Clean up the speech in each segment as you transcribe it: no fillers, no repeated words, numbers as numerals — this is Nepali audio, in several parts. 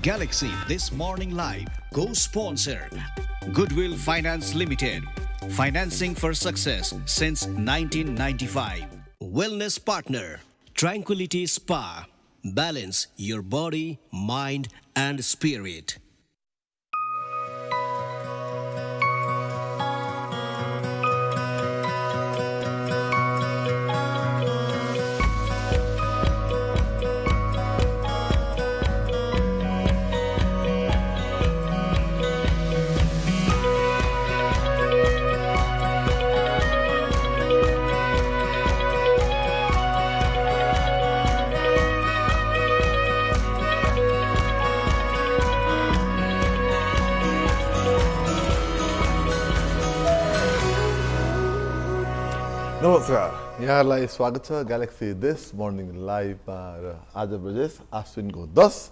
Galaxy This Morning Live, co-sponsored. Goodwill Finance Limited, financing for success since 1995. Wellness partner, Tranquility Spa. Balance your body, mind, and spirit. नमस्कार, यहाँहरूलाई स्वागत छ ग्यालेक्सी दिस मर्निङ लाइभमा र आज ब्रजेश आश्विनको 10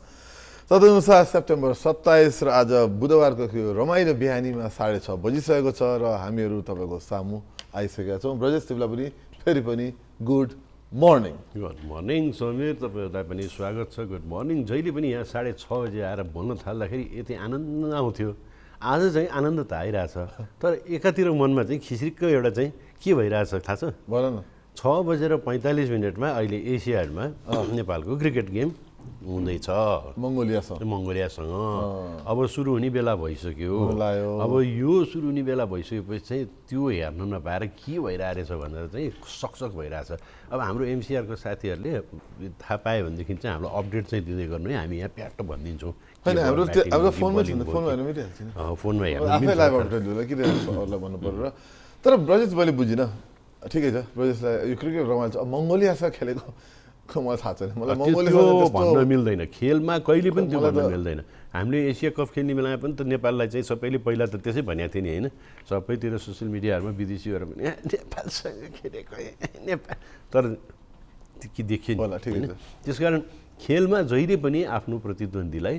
तदनुसार सेप्टेम्बर 27 र आज बुधबारको यो रमाइलो बिहानीमा 6:30 बजिसकेको छ र हामीहरू तपाईँको सामु आइसकेका छौँ। ब्रजेश तिमीलाई पनि फेरि पनि good morning. Good morning Samir, तपाईँहरूलाई पनि स्वागत छ। Good morning. जहिले पनि यहाँ 6:30 बजे आएर बोल्न थाल्दाखेरि यति आनन्द आउँथ्यो। आज चाहिँ आनन्द त आइरहेछ, तर एकातिर मनमा चाहिँ खिस्रिक्क एउटा चाहिँ के भइरहेछ थाहा छ? भन न। 6:45 अहिले एसियाडमा नेपालको क्रिकेट गेम हुँदैछ मङ्गोलियासँग। अब सुरु हुने बेला भइसक्यो। अब यो सुरु हुने बेला भइसकेपछि चाहिँ त्यो हेर्न नपाएर के भइरहेछ भनेर चाहिँ सकसक भइरहेछ। अब हाम्रो एमसिआरको साथीहरूले थाहा पायो भनेदेखि चाहिँ हाम्रो अपडेट चाहिँ दिँदै गर्नु है, हामी यहाँ प्याट्ट भनिदिन्छौँ। फोनमै भन्नु पर्यो र तर ब्रजेश मैले बुझिनँ। ठिकै छ, ब्रजेशलाई यो क्रिकेट रमाइलो छ। मङ्गोलियासँग खेलेको मलाई थाहा छैन। मलाई मङ्गोलिया भन्न मिल्दैन, खेलमा कहिले पनि त्यो भन्न मिल्दैन। हामीले एसिया कप खेल्ने बेलामा पनि त नेपाललाई चाहिँ सबैले पहिला त त्यसै भनेको थियो नि होइन, सबैतिर सोसियल मिडियाहरूमा विदेशीहरू पनि नेपालसँग खेलेको नेपाल, तर के देखियो नि। त्यसकारण खेलमा जहिले पनि आफ्नो प्रतिद्वन्दीलाई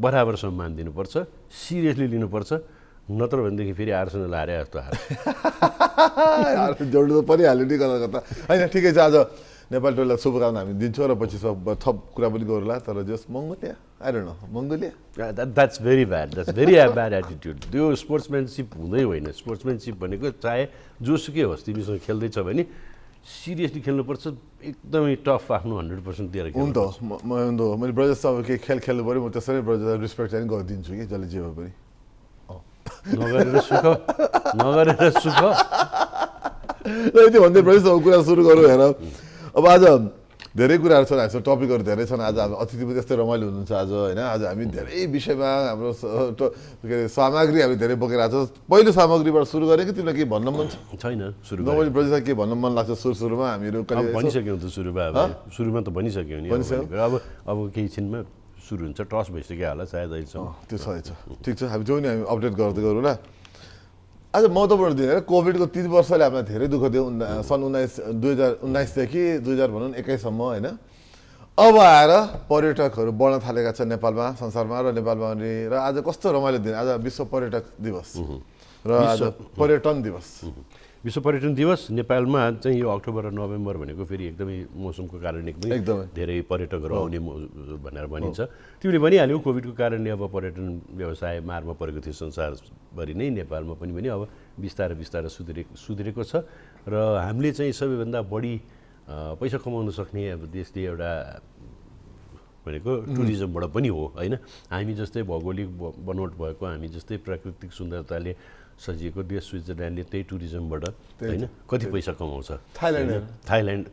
बराबर सम्मान दिनुपर्छ, सिरियसली लिनुपर्छ, नत्र भनेदेखि फेरि आर्सेनल हारे जस्तो जोड्नु त परिहाल्यो नि कता कता होइन। ठिकै छ, आज नेपाल टोलीलाई शुभकामना हामी दिन्छौँ र पछि सब थप कुरा पनि गरौँला। तर जस Mongolia I don't know, Mongolia that's very bad attitude. त्यो स्पोर्ट्सम्यानसिप हुँदै होइन। स्पोर्ट्सम्यानसिप भनेको चाहे जोसुकै होस्, तिमीसँग खेल्दैछ भने सिरियसली खेल्नुपर्छ, एकदमै टफ आफ्नो 100% दिएर हुन्छ। मैले ब्रजेश अब केही खेल खेल्नु पऱ्यो, म त्यसरी ब्रजेशलाई रिस्पेक्ट चाहिँ गरिदिन्छु कि जसले जे भए पनि। नगरेर सुख यति भन्दै ब्रजेश अब कुरा सुरु गरौँ। हेर, अब आज धेरै कुराहरू छन्, हामीसँग टपिकहरू धेरै छन्। आज हाम्रो अतिथि पनि त्यस्तै रमाइलो हुनुहुन्छ आज होइन। आज हामी धेरै विषयमा हाम्रो के अरे सामग्री हामी धेरै बोकेर आएको छ। पहिलो सामग्रीबाट सुरु गरेँ कि तिमीलाई केही भन्न मन छैन? सुरु मैले ब्रजेशलाई के भन्न मन लाग्छ सुरुमा हामीहरू भनिसक्यौँ त। सुरुमा त भनिसक्यौँ नि। अब केही छिनमा सुरु हुन्छ, टस भइसक्यो होला सायद अहिलेसम्म। त्यो सही छ, ठिक छ। हामी जो नि हामी अपडेट गर्दै गरौँ ल। आज महत्त्वपूर्ण दिन है, कोभिडको 3 वर्षले हामीलाई धेरै दुःख दियो। सन् 2019देखि 2021 होइन। अब आएर पर्यटकहरू बढ्न थालेका छन् नेपालमा, संसारमा र नेपालमा पनि। र आज कस्तो रमाइलो दिन, आज विश्व पर्यटक दिवस र आज पर्यटन दिवस। विश्व पर्यटन दिवस नेपालमा चाहिँ यो अक्टोबर र नोभेम्बर भनेको फेरि एकदमै मौसमको कारणले एकदमै धेरै पर्यटकहरू आउने भनेर भनिन्छ। तिमीले भनिहाल्यौ कोभिडको कारणले अब पर्यटन व्यवसाय मारमा परेको थियो संसारभरि नै, नेपालमा पनि अब बिस्तारै सुध्रेको छ। र हामीले चाहिँ सबैभन्दा बढी पैसा कमाउन सक्ने अब देशले एउटा भनेको टुरिज्मबाट पनि हो होइन। हामी जस्तै भौगोलिक बनोट भएको, हामी जस्तै प्राकृतिक सुन्दरताले सजिएको देश स्विजरल्यान्डले त्यही टुरिज्मबाट होइन कति पैसा कमाउँछ। थाइल्यान्ड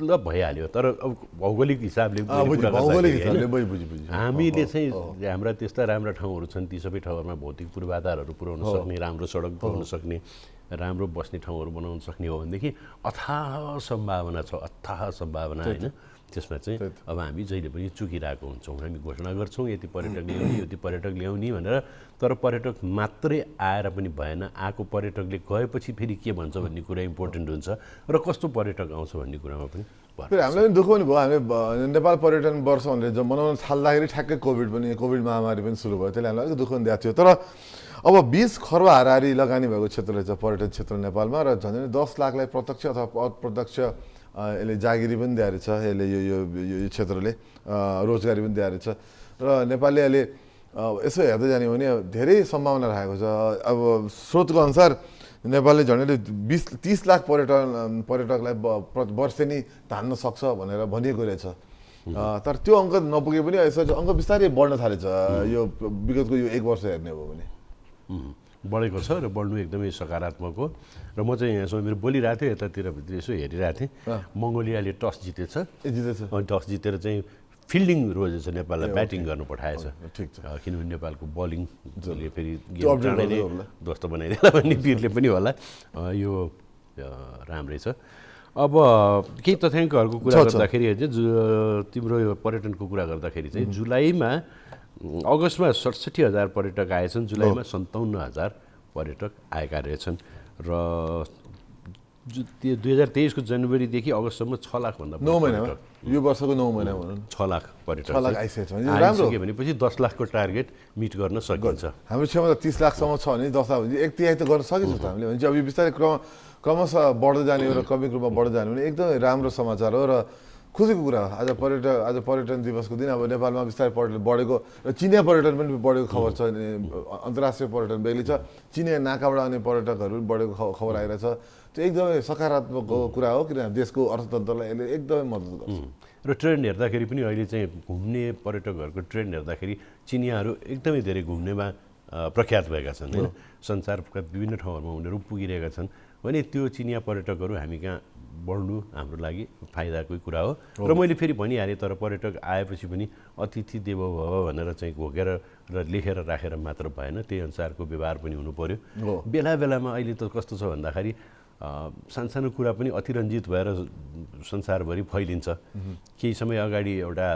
ल भइहाल्यो, तर अब भौगोलिक हिसाबले हामीले चाहिँ हाम्रा त्यस्ता राम्रा ठाउँहरू छन्, ती सबै ठाउँहरूमा भौतिक पूर्वाधारहरू पुर्याउन सक्ने, राम्रो सडक बनाउन सक्ने, राम्रो बस्ने ठाउँहरू बनाउन सक्ने हो भनेदेखि अथाह सम्भावना छ, होइन। त्यसमा चाहिँ अब हामी जहिले पनि चुकिरहेको हुन्छौँ। हामी घोषणा गर्छौँ यति पर्यटक ल्याउने भनेर, तर पर्यटक मात्रै आएर पनि भएन। आएको पर्यटकले गएपछि फेरि के भन्छ भन्ने कुरा इम्पोर्टेन्ट हुन्छ र कस्तो पर्यटक आउँछ भन्ने कुरामा पनि। हामीलाई पनि दुःख पनि भयो। हामी नेपाल पर्यटन वर्ष भनेर जब मनाउन थाल्दाखेरि ठ्याक्कै कोभिड महामारी पनि सुरु भयो, त्यसले हामीलाई अलिक दुःख पनि दिएको थियो। तर अब 20 खर्ब हाराहारी लगानी भएको क्षेत्र रहेछ पर्यटन क्षेत्र नेपालमा, र झन् 10 लाखलाई प्रत्यक्ष अथवा अप्रत्यक्ष यसले जागिरी पनि दिएको रहेछ, यसले यो क्षेत्रले रोजगारी पनि दिएको रहेछ र नेपालले अहिले यसो हेर्दै जाने हो भने धेरै सम्भावना राखेको छ। अब स्रोतको अनुसार नेपालले झन्डै 20-30 लाख पर्यटकलाई वर्षेनी धान्न सक्छ भनेर भनिएको रहेछ। तर त्यो अङ्क नपुगे पनि यसो अङ्क बिस्तारै बढ्न थालेछ यो विगतको यो 1 वर्ष हेर्ने हो भने बढेको छ र बढ्नु एकदमै सकारात्मक हो। र म चाहिँ यहाँसम्म मेरो बोलिरहेको थिएँ, यतातिर यसो हेरिरहेको थिएँ, मङ्गोलियाले टस जितेछ अनि टस जितेर चाहिँ फिल्डिङ रोजेछ, नेपाललाई ब्याटिङ गर्नु पठाएछ। ठिक छ, किनभने नेपालको बलिङले फेरि गेम चाँडै ध्वस्त बनाइदिएला भन्ने पिरले पनि होला, यो राम्रै छ। अब केही तथ्याङ्कहरूको कुरा गर्दाखेरि चाहिँ तिम्रो यो पर्यटनको कुरा गर्दाखेरि चाहिँ जुलाईमा अगस्तमा 67,000 पर्यटक आएछन्, जुलाईमा 57,000 पर्यटक आएका रहेछन् र 2023 को जनवरीदेखि अगस्तसम्म 6 लाखभन्दा 9 महिना यो वर्षको 9 महिना भनौँ 6 लाख पर्यटक आइसक्यो भनेपछि 10 लाखको टार्गेट मिट गर्न सकिन्छ। हाम्रो क्षमता 30 लाखसम्म छ भने 10 लाख भने 1/3 त गर्न सकिन्छ त हामीले। भने अब यो बिस्तारै क्रमशः बढ्दै जाने हो र क्रमिक रूपमा बढ्दै जाने भने एकदमै राम्रो समाचार हो र खुसीको कुरा। आज पर्यटन दिवसको दिन अब नेपालमा बिस्तारै पर्यटन बढेको र चिनिया पर्यटन पनि बढेको खबर छ। अन्तर्राष्ट्रिय पर्यटन बेग्लै छ, चिनिया नाकाबाट आउने पर्यटकहरू बढेको खबर आइरहेछ। त्यो एकदमै सकारात्मक कुरा हो, किनभने देशको अर्थतन्त्रलाई यसले एकदमै मद्दत गर्छ। र ट्रेन्ड हेर्दाखेरि पनि अहिले चाहिँ घुम्ने पर्यटकहरूको ट्रेन्ड हेर्दाखेरि चिनियाहरू एकदमै धेरै घुम्नेमा प्रख्यात भएका छन् होइन। संसारका विभिन्न ठाउँहरूमा उनीहरू पुगिरहेका छन् भने त्यो चिनिया पर्यटकहरू हामी कहाँ बढ्नु हाम्रो लागि फाइदाकै कुरा हो। र मैले फेरि भनिहालेँ, तर पर्यटक आएपछि पनि अतिथि देवो भव भनेर चाहिँ घोकेर र लेखेर राखेर मात्र भएन, त्यही अनुसारको व्यवहार पनि हुनु पर्यो। बेला बेलामा अहिले त कस्तो छ भन्दाखेरि सानसानो कुरा पनि अतिरञ्जित भएर संसारभरि फैलिन्छ। केही समय अगाडि एउटा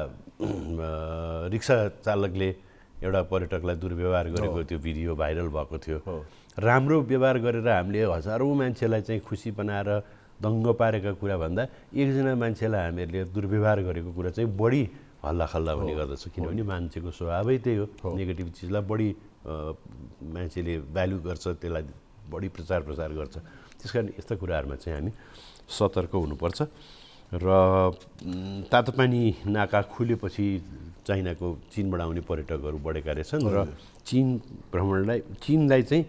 रिक्सा चालकले एउटा पर्यटकलाई दुर्व्यवहार गरेको त्यो भिडियो भाइरल भएको थियो। राम्रो व्यवहार गरेर हामीले हजारौँ मान्छेलाई चाहिँ खुसी बनाएर दङ्ग पारेका कुरा भन्दा एकजना मान्छेलाई हामीहरूले दुर्व्यवहार गरेको कुरा चाहिँ बढी हल्लाखल्ला हुने गर्दछ। किनभने मान्छेको स्वभावै त्यही हो, नेगेटिभ चिजलाई बढी मान्छेले भ्यालु गर्छ, त्यसलाई बढी प्रचार गर्छ। त्यस कारण यस्ता कुराहरूमा चाहिँ हामी सतर्क हुनुपर्छ। र तातो पानी नाका खुलेपछि चाइनाको चीनबाट आउने पर्यटकहरू बढेका रहेछन् र चीनलाई चाहिँ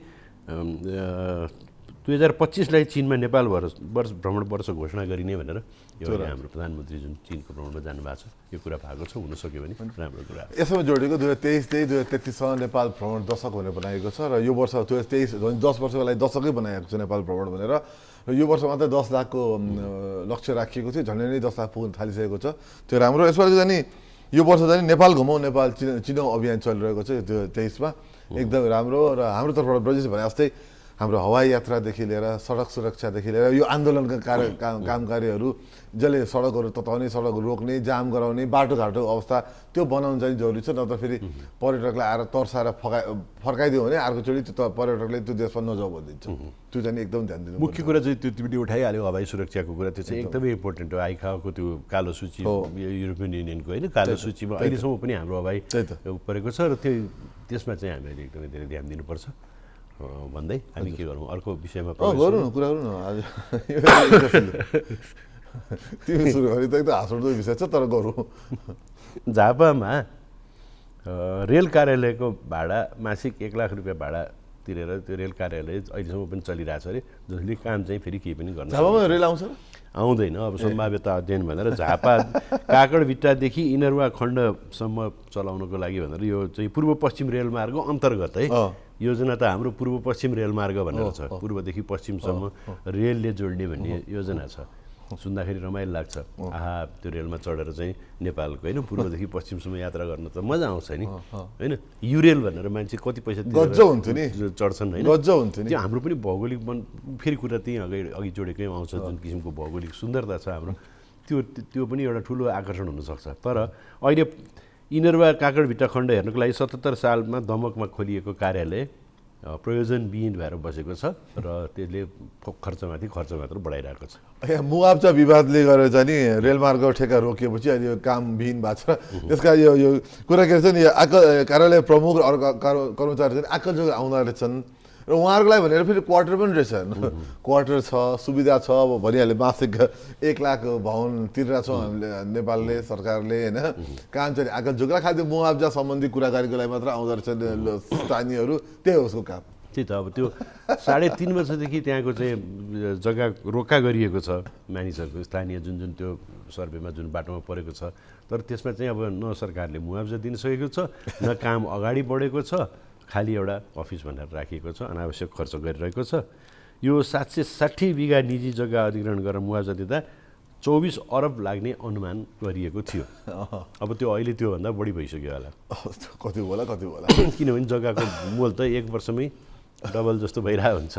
2025लाई चीनमा नेपाल भ्रमण वर्ष घोषणा गरिने भनेर यो हाम्रो प्रधानमन्त्री जुन चीनको भ्रमणमा जानुभएको छ यो कुरा भएको छ, हुन सक्यो भने राम्रो कुरा। यसमा जोडेको 2023-2033सँग नेपाल भ्रमण दशक भनेर बनाएको छ र यो वर्ष 2023 10 वर्षको लागि दशकै बनाएको छ नेपाल भ्रमण भनेर। र यो वर्ष मात्रै 10 लाखको लक्ष्य राखिएको थियो, झन्डै नै 10 लाख पुग्न थालिसकेको छ। त्यो राम्रो। यसपालि जाने यो वर्ष जाने नेपाल घुमाउ नेपाल चिनाउ अभियान चलिरहेको छ त्यो 23मा, एकदमै राम्रो। र हाम्रो तर्फबाट ब्रजेश भने जस्तै हाम्रो हवाई यात्रादेखि लिएर सडक सुरक्षादेखि लिएर यो आन्दोलनका काम कार्यहरू जसले सडकहरू तताउने, सडकहरू रोक्ने, जाम गराउने, बाटोघाटो अवस्था त्यो बनाउनु चाहिँ जरुरी छ। नत्र फेरि पर्यटकलाई आएर तर्साएर फर्काइदियो भने अर्कोचोटि त्यो पर्यटकले त्यो देशमा नजाऊ भनिदिन्छ। त्यो चाहिँ एकदम ध्यान दिनु। मुख्य कुरा चाहिँ त्यो तिमीले उठाइहाल्यो हवाई सुरक्षाको कुरा, त्यो चाहिँ एकदमै इम्पोर्टेन्ट हो। आइखाओको त्यो कालो सूची युरोपियन युनियनको होइन, कालो सूचीमा अहिलेसम्म पनि हाम्रो हवाई परेको छ र त्यसमा चाहिँ हामीले एकदमै धेरै ध्यान दिनुपर्छ भन्दै हामी के गरौँ अर्को विषयमा गरौँ न, कुरा गरौँ न आज। तिमी सुरु गरी त एकदम हाँसउठ्दो विषय छ, तर गरौँ। झापामा रेल कार्यालयको भाडा मासिक 1 लाख रुपियाँ भाडा तिरेर त्यो रेल कार्यालय अहिलेसम्म पनि चलिरहेछ अरे, जसले काम चाहिँ फेरि केही पनि गर्न झापामा रेल आउँछ आउँदैन। अब सम्भाव्यता अध्ययन भनेर झापा काकडभिट्टादेखि इनरवा खण्डसम्म चलाउनको लागि भनेर यो चाहिँ पूर्व पश्चिम रेलमार्ग अन्तर्गत है योजना त हाम्रो पूर्व पश्चिम रेलमार्ग भनेर छ, पूर्वदेखि पश्चिमसम्म रेलले जोड्ने भन्ने योजना छ। सुन्दाखेरि रमाइलो लाग्छ, आहा त्यो रेलमा चढेर चाहिँ नेपालको होइन पूर्वदेखि पश्चिमसम्म यात्रा गर्न त मजा आउँछ नि होइन। युरेल भनेर मान्छे कति पैसा चढ्छन् होइन, त्यो हाम्रो पनि भौगोलिक फेरि कुरा त्यहीँ अघि जोडेकै आउँछ। जुन किसिमको भौगोलिक सुन्दरता छ हाम्रो त्यो पनि एउटा ठुलो आकर्षण हुनसक्छ। तर अहिले इनरवा काकडभिट्टा खण्ड हेर्नको लागि 77 सालमा दमकमा खोलिएको कार्यालय प्रयोजनविहीन भएर बसेको छ र त्यसले खर्च मात्र बढाइरहेको छ। मुआब्जा विवादले गरेर चाहिँ नि रेलमार्ग ठेक्का रोकिएपछि अहिले यो कामविहीन भएको छ। त्यसका यो कुरा के छ नि, कार्यालय प्रमुख कर्मचारी चाहिँ आकर्षक आउँदा रहेछन् र उहाँहरूको लागि भनेर फेरि क्वार्टर पनि रहेछ क्वार्टर छ सुविधा छ अब भनिहाल्यो मासिक 1 लाख भवन तिरेका छौँ हामीले नेपालले सरकारले होइन काम चाहिँ आँखा झुक्रा खाद्य मुआब्जा सम्बन्धी कुराकानीको लागि मात्र आउँदो रहेछ स्थानीयहरू त्यही हो उसको काम त्यही त अब त्यो 3.5 वर्षदेखि त्यहाँको चाहिँ जग्गा रोका गरिएको छ मानिसहरूको स्थानीय जुन जुन त्यो सर्वेमा जुन बाटोमा परेको छ तर त्यसमा चाहिँ अब न सरकारले मुआब्जा दिन सकेको छ न काम अगाडि बढेको छ खालि एउटा अफिस भनेर राखिएको छ अनावश्यक खर्च गरिरहेको छ यो 760 बिघा निजी जग्गा अधिग्रहण गरेर मुआब्जा दिँदा 24 अरब लाग्ने अनुमान गरिएको थियो अब त्यो अहिले त्योभन्दा बढी भइसक्यो होला कति होला किनभने जग्गाको मोल त 1 वर्षमै डबल जस्तो भइरहेको हुन्छ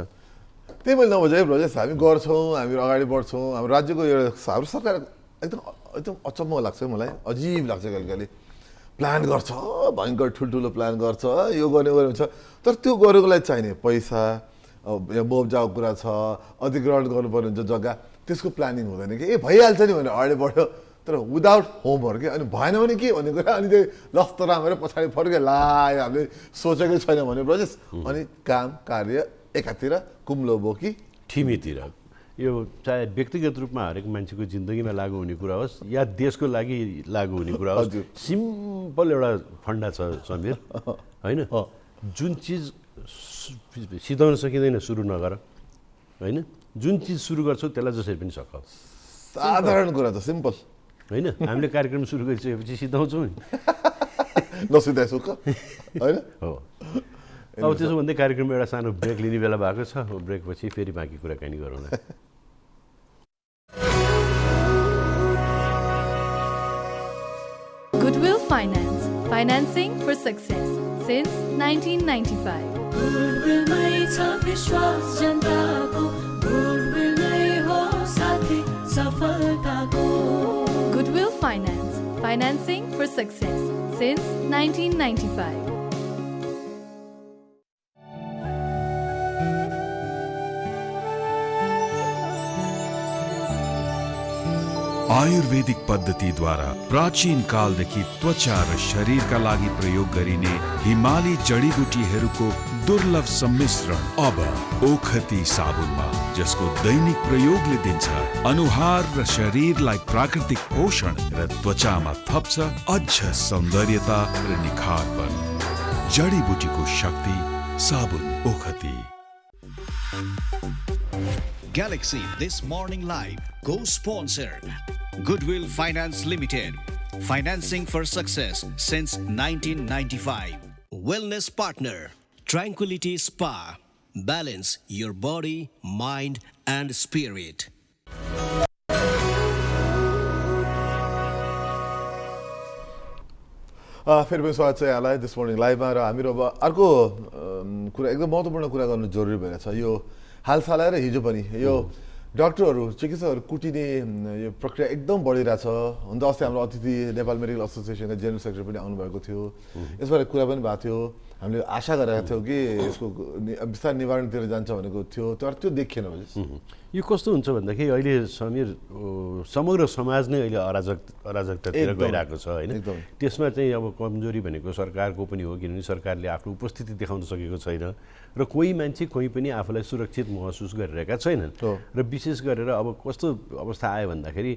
त्यही मैले नबुझेँ ब्रजेश हामी गर्छौँ हामी अगाडि बढ्छौँ हाम्रो राज्यको एउटा हाम्रो सरकार एकदम अचम्म लाग्छ मलाई अजिब लाग्छ कहिले प्लान गर्छ भयङ्कर ठुल्ठुलो प्लान गर्छ यो गर्ने हुन्छ तर त्यो गरेको लागि चाहिने पैसा मुआब्जाको कुरा छ अधिग्रहण गर्नुपर्ने हुन्छ जग्गा त्यसको प्लानिङ हुँदैन कि भइहाल्छ नि भनेर अगाडि बढ्यो तर विदाउट होमवर्क के अनि भएन भने के भन्ने कुरा अनि त्यही लस्त रामेर पछाडि फर्के लायो हामीले सोचेकै छैन भने ब्रजेश अनि काम कार्य एकातिर कुम्लो बोकी ठिमीतिर यो चाहे व्यक्तिगत रूपमा हरेक मान्छेको जिन्दगीमा लागु हुने कुरा होस् या देशको लागि लागु हुने कुरा होस् सिम्पल एउटा फन्डा छ समीर होइन जुन चिज सिधाउन सकिँदैन सुरु नगर होइन जुन चिज सुरु गर्छौ त्यसलाई जसरी पनि सक साधारण कुरा त सिम्पल होइन हामीले कार्यक्रम सुरु गरिसकेपछि सिधाउँछौँ नि नसिधाइ सुक होइन हो अब त्यसो भन्दै कार्यक्रममा एउटा सानो ब्रेक लिने बेला भएको छ ब्रेकपछि फेरि बाँकी कुराकानी गरौँला Goodwill Finance, financing for success since 1995. Goodwill mai cha vishwas janta ko, Goodwill mai ho sathi safalta ko. Goodwill Finance, financing for success since 1995. आयुर्वेदिक पद्धतिद्वारा प्राचीन कालदेखि त्वचा र शरीरका लागि प्रयोग गरिने हिमाली जडीबुटीहरूको दुर्लभ सम्मिश्रण अब ओखती साबुनमा जसको दैनिक प्रयोगले दिन्छ अनुहार र शरीरलाई प्राकृतिक पोषण र त्वचामा थप्छ अझ सौन्दर्यता र निखारपन जडीबुटीको शक्ति साबुन ओखती Galaxy This Morning Live co-sponsor Goodwill Finance Limited, financing for success since 1995. Wellness partner Tranquility Spa, balance your body, mind and spirit. फेरि पनि स्वागत छ यहाँलाई दिस मर्निङ लाइभमा र हामीहरू अब अर्को कुरा एकदम महत्त्वपूर्ण कुरा गर्नु जरुरी भइरहेछ यो हालसालै र हिजो पनि यो डाक्टरहरू चिकित्सकहरू कुटिने यो प्रक्रिया एकदम बढिरहेछ हुन त अस्ति हाम्रो अतिथि नेपाल मेडिकल एसोसिएसनका जेनरल सेक्रेटरी पनि आउनुभएको थियो यसबारे कुरा पनि भएको थियो हामीले आशा गरेका थियौँ कि यसको बिस्तारै निवारणतिर जान्छ भनेको थियो तर त्यो देखिएन यो कस्तो हुन्छ भन्दाखेरि अहिले समीर समग्र समाज नै अहिले अराजकतातिर गइरहेको छ होइन त्यसमा चाहिँ अब कमजोरी भनेको सरकारको पनि हो किनभने सरकारले आफ्नो उपस्थिति देखाउन सकेको छैन र कोही मान्छे कोही पनि आफूलाई सुरक्षित महसुस गरिरहेका छैनन् र विशेष गरेर अब कस्तो अवस्था आयो भन्दाखेरि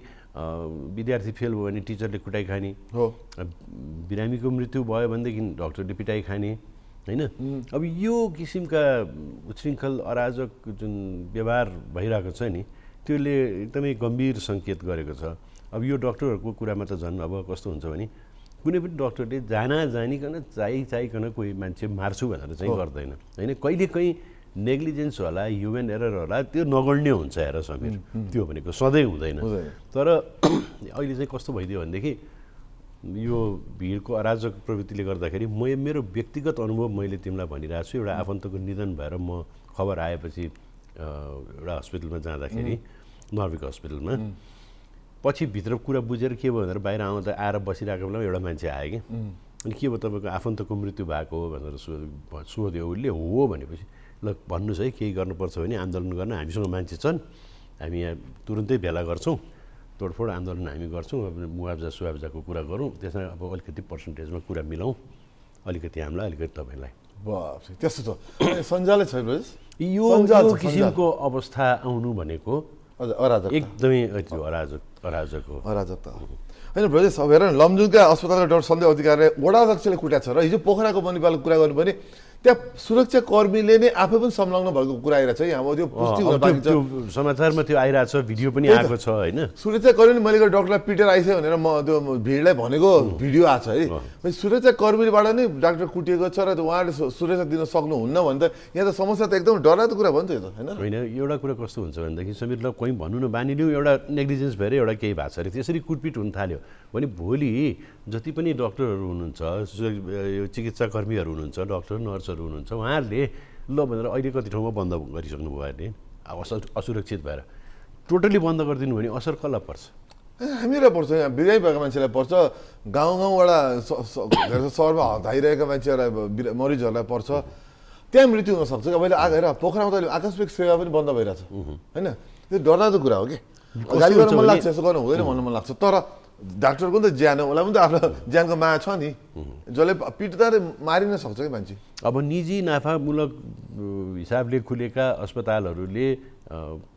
विद्यार्थी फेल भयो भने टिचरले कुटाइ खाने हो बिरामीको मृत्यु भयो भनेदेखि डक्टरले पिटाइ खाने होइन अब यो किसिमका उच्छृङ्खल अराजक जुन व्यवहार भइरहेको छ नि त्यसले एकदमै गम्भीर सङ्केत गरेको छ अब यो डक्टरहरूको कुरामा त झन् अब कस्तो हुन्छ भने कुनै पनि डक्टरले जानिकन चाहिकन कोही मान्छे मार्छु भनेर चाहिँ गर्दैन होइन कहिलेकाहीँ नेग्लिजेन्स होला ह्युमन एरर होला त्यो नगर्ने हुन्छ हेर समीर त्यो भनेको सधैँ हुँदैन तर अहिले चाहिँ कस्तो भइदियो भनेदेखि यो भिडको अराजक प्रवृत्तिले गर्दाखेरि मेरो व्यक्तिगत अनुभव मैले तिमीलाई भनिरहेको छु एउटा आफन्तको निधन भएर म खबर आएपछि एउटा हस्पिटलमा जाँदाखेरि नर्विक हस्पिटलमा पछि भित्र कुरा बुझेर के भयो भनेर बाहिर आउँदा आएर बसिरहेको बेलामा एउटा मान्छे आयो कि अनि के भयो तपाईँको आफन्तको मृत्यु भएको हो भनेर सोध्यो उसले हो भनेपछि ल भन्नुहोस् है केही गर्नुपर्छ भने आन्दोलन गर्न हामीसँग मान्छे छन् हामी यहाँ तुरुन्तै भेला गर्छौँ तोडफोड आन्दोलन हामी गर्छौँ अब मुआब्जाको कुरा गरौँ त्यसमा अब अलिकति पर्सेन्टेजमा कुरा मिलाउँ अलिकति हामीलाई अलिकति तपाईँलाई बाप त्यस्तो त सञ्जालै छैन यो किसिमको अवस्था आउनु भनेको अराजक एकदमै अराजक हो अराजकता होइन ब्रजेश अब हेर लमजुङका अस्पतालका डाक्टर सन्देह अधिकारीले वडा अध्यक्षले कुटाएको छ र हिजो पोखराको वनपालको कुरा गर्नु पनि त्यहाँ सुरक्षा कर्मीले नै आफै पनि संलग्न भएको कुरा आइरहेको छ यहाँ अब त्यो पुष्टि हुन बाँकी छ समाचारमा त्यो आइरहेको छ भिडियो पनि आएको छ होइन सुरक्षा कर्मीले मैले डक्टरलाई पिटेर आइसक्यो भनेर म त्यो भिडलाई भनेको भिडियो आएको छ है सुरक्षा कर्मीबाट नै डाक्टर कुटिएको छ र उहाँले सुरक्षा दिन सक्नुहुन्न भने त यहाँ त समस्या त एकदम डरलाग्दो कुरा भयो नि त यो त होइन एउटा कुरा कस्तो हुन्छ भनेदेखि समीरलाई कोही भन्नु न बानिलिउँ एउटा नेग्लिजेन्स भएर एउटा केही भएको छ अरे त्यसरी कुटपिट हुन थाल्यो भने भोलि जति पनि डक्टरहरू हुनुहुन्छ यो चिकित्सा कर्मीहरू हुनुहुन्छ डक्टर नर्सहरू हुनुहुन्छ उहाँहरूले ल भनेर अहिले कति ठाउँमा बन्द गरिसक्नु भयो अरे असुरक्षित भएर टोटली बन्द गरिदिनु भने असर कसलाई पर्छ हामीलाई पर्छ यहाँ बिरामी भएको मान्छेलाई पर्छ गाउँ गाउँबाट सहरमा हताइरहेका मान्छेहरूलाई मरिजहरूलाई पर्छ त्यहाँ मृत्यु हुनसक्छ कि अहिले हेर पोखरामा त आकस्मिक सेवा पनि बन्द भइरहेछ होइन त्यो डरलाग्दो कुरा हो कि गाडी गर्न मन लाग्छ यसो गर्नु हुँदैन भन्नु मन लाग्छ तर डाक्टरको पनि त ज्यान हो उसलाई पनि त आफ्नो ज्यानको माया छ नि जसले पिट्दा मारि नै सक्छ कि मान्छे अब निजी नाफामूलक हिसाबले खुलेका अस्पतालहरूले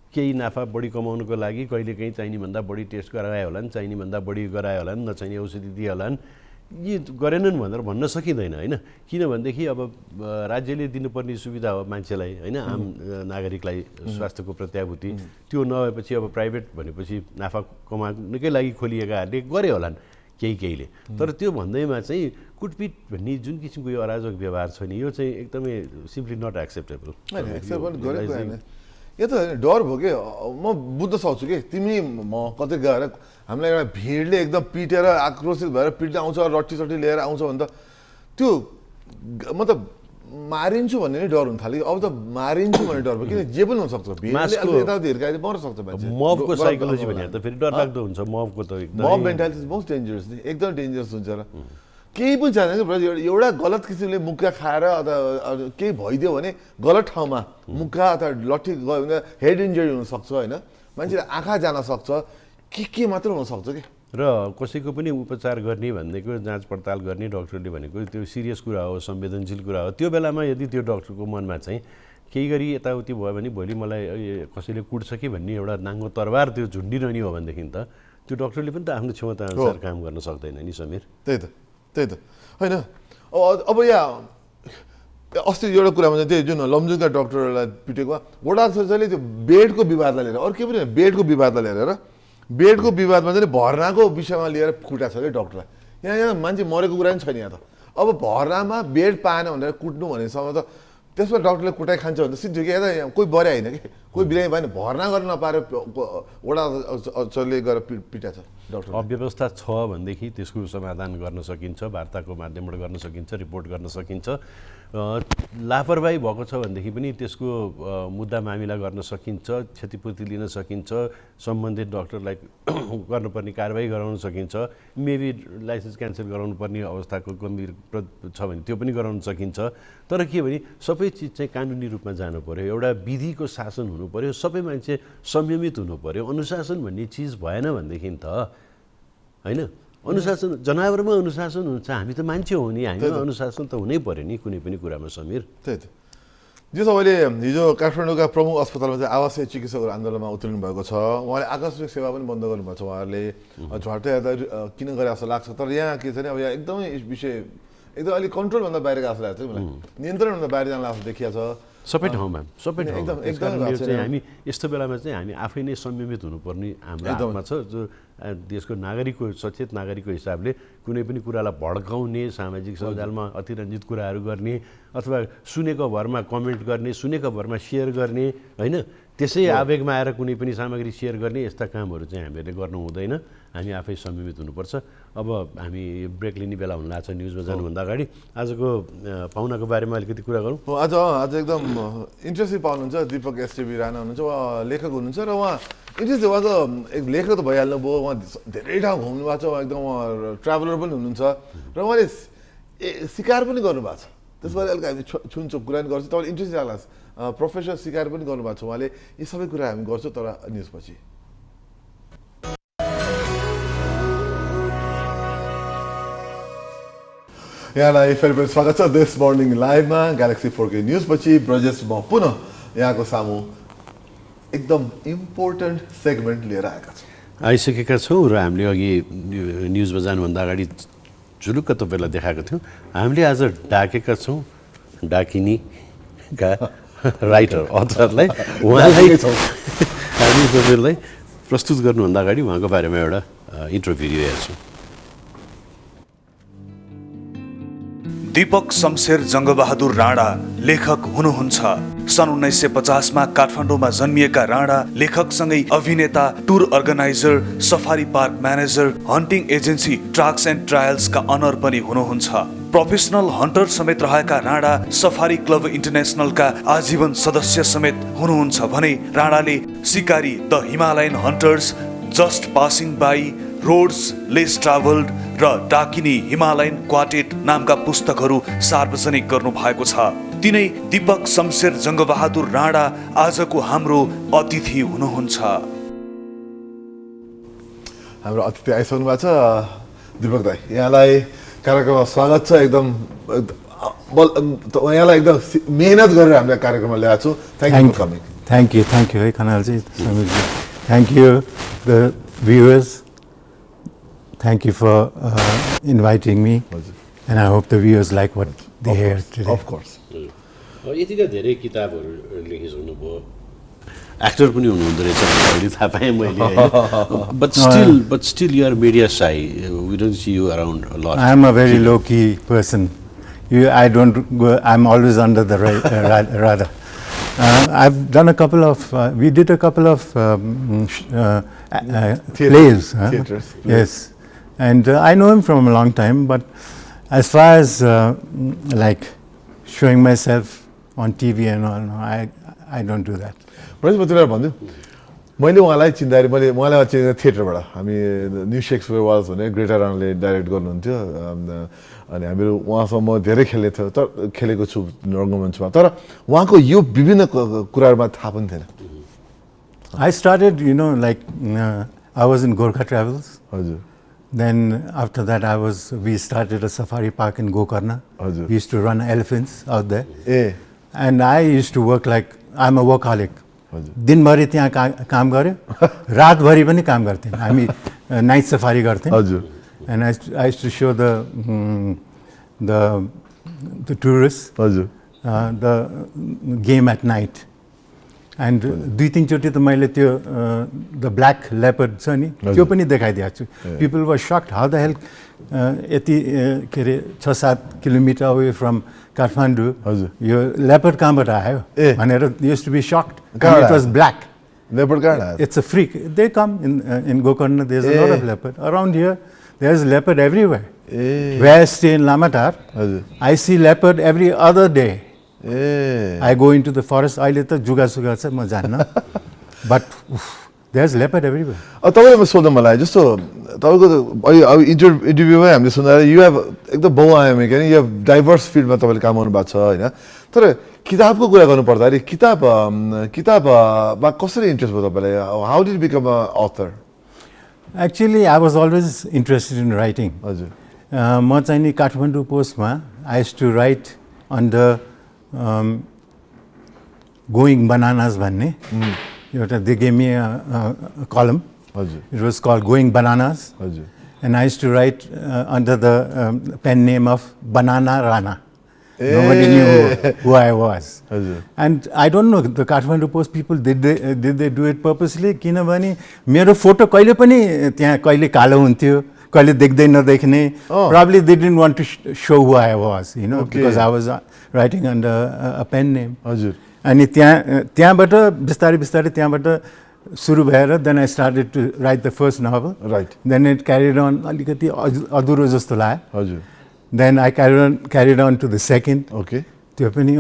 केही नाफा बढी कमाउनुको लागि कहिलेकाहीँ चाहिने भन्दा बढी टेस्ट गराए होलान् चाहिने भन्दा बढी गराए होलान् नचाहिने औषधि दिए होलान् यी गरेनन् भनेर भन्न सकिँदैन होइन किनभनेदेखि अब राज्यले दिनुपर्ने सुविधा हो मान्छेलाई होइन आम नागरिकलाई स्वास्थ्यको प्रत्याभूति त्यो नभएपछि अब प्राइभेट भनेपछि नाफा कमाउनकै लागि खोलिएकाहरूले गरे होलान् केहीले तर त्यो भन्दैमा चाहिँ कुटपिट भन्ने जुन किसिमको यो अराजक व्यवहार छ नि यो चाहिँ एकदमै सिम्पली नट एक्सेप्टेबल यो त डर भयो कि म बुझ्न सक्छु कि तिमी म कतै गएर हामीलाई एउटा भिडले एकदम पिटेर आक्रोशित भएर पिट्दै आउँछ रट्टी सट्टी लिएर आउँछ भने त त्यो म त मारिन्छु भन्ने नै डर हुन थाल्यो अब त मारिन्छु भन्ने डर भयो किन जे पनि हुनसक्छ भिडले यताउति हिर्काएर मर्न सक्छ मान्छे मबको साइकोलोजी भने त फेरि डरलाग्दो हुन्छ मबको त एकदम मब मेन्टालिटी मोस्ट डेन्जरस नि एकदम डेन्जरस हुन्छ र केही पनि छैन कि एउटा गलत किसिमले मुक्का खाएर अथवा केही भइदियो भने गलत ठाउँमा मुक्का अथवा लट्ठी गयो भने हेड इन्जरी हुनसक्छ होइन मान्छेले आँखा जान सक्छ के मात्र हुनसक्छ कि र कसैको पनि उपचार गर्ने भनेको जाँच पडताल गर्ने डक्टरले भनेको त्यो सिरियस कुरा हो संवेदनशील कुरा हो त्यो बेलामा यदि त्यो डक्टरको मनमा चाहिँ केही गरी यताउति भयो भने भोलि मलाई कसैले कुट्छ कि भन्ने एउटा नाङ्गो तरबार त्यो झुन्डिरहने हो भनेदेखि त त्यो डक्टरले पनि त आफ्नो क्षमता अनुसार काम गर्न सक्दैन नि समीर त्यही त होइन अब यहाँ अस्ति एउटा कुरामा चाहिँ त्यही जुन लमजुङका डक्टरहरूलाई पिटेको वडा अध्यक्षले त्यो बेडको विवादलाई लिएर अरू के पनि बेडको विवादलाई लिएर बेडको विवादमा चाहिँ भर्नाको विषयमा लिएर कुटा छ क्या डक्टरलाई यहाँ मान्छे मरेको कुरा पनि छैन यहाँ त अब भर्नामा बेड पाएन भनेर कुट्नु भनेसम्म त त्यसमा डक्टरले कुटाइ खान्छ भने त सिद्धो कि यहाँ कोही बरे होइन कि कोही बिरामी भएन भर्ना गर्न नपाएर वडा अध्यक्षले गएर पिटाछ डक्टर अव्यवस्था छ भनेदेखि त्यसको समाधान गर्न सकिन्छ वार्ताको माध्यमबाट गर्न सकिन्छ रिपोर्ट गर्न सकिन्छ लापरवाही भएको छ भनेदेखि पनि त्यसको मुद्दा मामिला गर्न सकिन्छ क्षतिपूर्ति लिन सकिन्छ सम्बन्धित डक्टरलाई गर्नुपर्ने कारबाही गराउन सकिन्छ मेबी लाइसेन्स क्यान्सल गराउनु पर्ने अवस्थाको गम्भीर छ भने त्यो पनि गराउन सकिन्छ तर के भने सबै चिज चाहिँ कानुनी रूपमा जानु पर्यो एउटा विधिको शासन हुनु पर्यो सबै मान्छे संयमित हुनु पर्यो अनुशासन भन्ने चिज भएन भनेदेखि त होइन अनुशासन जनावरमा अनुशासन हुन्छ हामी त मान्छे हो नि हामीमा अनुशासन त हुनै पर्यो नि कुनै पनि कुरामा समीर त्यही त जो तपाईँले हिजो काठमाडौँका प्रमुख अस्पतालमा चाहिँ आवासीय चिकित्सकहरू आन्दोलनमा उत्रिनु भएको छ उहाँले आकस्मिक सेवा पनि बन्द गर्नुभएको छ उहाँहरूले झट्टै हेर्दा किन गरे जस्तो लाग्छ तर यहाँ के छ भने अब यहाँ एकदमै विषय एकदम अलिक कन्ट्रोलभन्दा बाहिर गएको जस्तो लाग्छ मलाई नियन्त्रणभन्दा बाहिर जान लाग्छ देखिया छ सबै ठाउँमा एकदम चाहिँ हामी यस्तो बेलामा चाहिँ हामी आफै नै संयमित हुनुपर्ने हाम्रो हातमा छ जो देशको नागरिकको सचेत नागरिकको हिसाबले कुनै पनि कुरालाई भड्काउने सामाजिक सञ्जालमा अतिरञ्जित कुराहरू गर्ने अथवा सुनेको भरमा कमेन्ट गर्ने सुनेको भरमा सेयर गर्ने होइन त्यसै आवेगमा आएर कुनै पनि सामग्री सेयर गर्ने यस्ता कामहरू चाहिँ हामीहरूले गर्नु हुँदैन हामी आफै संयमित हुनुपर्छ अब हामी ब्रेक लिने बेला हुन लाग्छ न्युजमा जानुभन्दा अगाडि आजको पाहुनाको बारेमा अलिकति कुरा गरौँ आज एकदम इन्ट्रेस्टिङ पाउनुहुन्छ दीपक एसटिभी राणा हुनुहुन्छ उहाँ लेखक हुनुहुन्छ र उहाँ इन्ट्रेस्टिङ उहाँ त एक लेखक त भइहाल्नु भयो उहाँ धेरै ठाउँ घुम्नु भएको छ उहाँ एकदम ट्राभलर पनि हुनुहुन्छ र उहाँले सिकार पनि गर्नुभएको छ त्यसबारे अलिक हामी छुन्छौँ कुरा पनि गर्छौँ तपाईँले इन्ट्रेस्टिङ लाग्ला प्रोफेसनल सिकार पनि गर्नुभएको छ उहाँले यी सबै कुरा हामी गर्छौँ तर न्युजपछि यहाँलाई फेरि पनि स्वागत छ दिस मर्निङ लाइभमा ग्यालेक्सी 4K न्युजपछि ब्रजेश म पुनः यहाँको सामु एकदम इम्पोर्टेन्ट सेगमेन्ट लिएर आएका छौँ आइसकेका छौँ र हामीले अघि न्युजमा जानुभन्दा अगाडि झुलुक्क तपाईँलाई देखाएको थियौँ हामीले आज डाकेका छौँ डाकिनीका राइटर अथरलाई उहाँलाई हामी तपाईँलाई प्रस्तुत गर्नुभन्दा अगाडि उहाँको बारेमा एउटा इन्ट्रो भिडियो हेर्छौँ। दीपक शमशेर जङ्गबहादुर राणा लेखक हुनुहुन्छ। सन् 1950मा काठमाडौँमा जन्मिएका राणा लेखकसँगै अभिनेता, tour organiser, safari park manager, hunting agency tracks and ट्रायल्सका अनर पनि हुनुहुन्छ। प्रोफेसनल हन्टर समेत रहेका राणा सफारी क्लब इन्टरनेसनलका आजीवन सदस्य समेत हुनुहुन्छ भने राणाले Shikari, the Himalayan hunters, just passing by, roads less travelled र डाकिनी हिमालयन क्वार्टेट नामका पुस्तकहरू सार्वजनिक गर्नु भएको छ। तिनै दीपक शमशेर जङ्गबहादुर राणा आजको हाम्रो अतिथि हुनुहुन्छ। हाम्रो अतिथि आइसक्नु भएको छ दीपक दाई, यहाँलाई कार्यक्रममा स्वागत छ। एकदम यहाँलाई एकदम मेहनत गरेर हामीले कार्यक्रममा ल्याएको छौँ। Thank you for coming. Thank you है खनालजी, thank you the viewers. Thank you for inviting me, and I hope the viewers like what they hear today. Of course. यतिका धेरै किताबहरू लेखिसक्नुभयो, एक्टर पनि हुनुहुँदो रहेछ अहिले थाहा पाएँ मैले। But still you are media shy. We don't see you around a lot. I am a very low-key person. I don't go. I'm always under the radar. I've done a couple of. We did a couple of plays. Theatres. Yes. And I know him from a long time, but as far as like showing myself on TV and all, no, I don't do that. Brajesh म तिमीलाई भन्छु, मैले उहाँलाई चिन्दाखेरि मैले उहाँलाई चिनेको थिएटरबाट। हामी न्यू शेक्सपियर वाल्स भने ग्रेटर राणाले डाइरेक्ट गर्नुहुन्थ्यो अनि हामीहरू उहाँसँग म धेरै खेलेको छु रङ्गमञ्चमा, तर उहाँको यो विभिन्न कुराहरूमा थाहा पनि थिएन। I started, like I was in Gorkha Travels. हजुर। Then after that we started a safari park in Gokarna. हजुर। We used to run elephants out there. A And I used to work like, I'm a workaholic. हजुर। दिनभरि त्यहाँ काम गऱ्यो, रातभरि पनि काम गर्थ्यौँ हामी, नाइट सफारी गर्थ्यौँ। हजुर। And I used to show the tourists हजुर। the game at night. And दुई तिनचोटि त मैले त्यो द ब्ल्याक लेपर्ड छ नि त्यो पनि देखाइदिएको छु। People were sucked, how the help यति के अरे 6-7 किलोमिटर अवे फ्रम काठमाडौँ यो लेपर्ड कहाँबाट आयो भनेर used to be sucked. It was black leopard कहाँ आयो? It's a freak, they come in Gokarna, there is a lot of leopard around here, there is leopard everywhere. Where I stay in Lamatar, I see leopard every other day. I go into the forest. अहिले त जुगा सुगा छ म जान्न, but there's leopard everywhere. तपाईँले सोध्नु मलाई जस्तो तपाईँको अब इन्टरभ्यूमै हामीले सुन्दा यु हेभ एकदम बहुआयामी के यु हेभ डाइभर्स फिल्डमा तपाईँले काम गर्नुभएको छ होइन, तर किताबको कुरा गर्नु पर्दाखेरि किताबमा कसरी इन्ट्रेस्ट भयो तपाईँलाई? How did become a author? Actually, I was always interested in writing. हजुर। म चाहिँ नि काठमाडौँ पोस्टमा I used to write under going bananas भन्ने एउटा they gave me a column. It was called Going Bananas. And I used to write under the pen name of Banana Rana. Nobody knew who I was. And I don't know, the Kathmandu Post people, did they do it purposely? किनभने मेरो फोटो कहिले पनि त्यहाँ कहिले कालो हुन्थ्यो, कहिले देख्दै नदेख्ने. Probably they didn't want to show who I was, because I was writing under a pen name. अनि त्यहाँबाट बिस्तारै त्यहाँबाट सुरु भएर then I started to write the first novel. Then it carried on अलिकति अधुरो जस्तो लाग्यो. Then I carried on to the second. त्यो पनि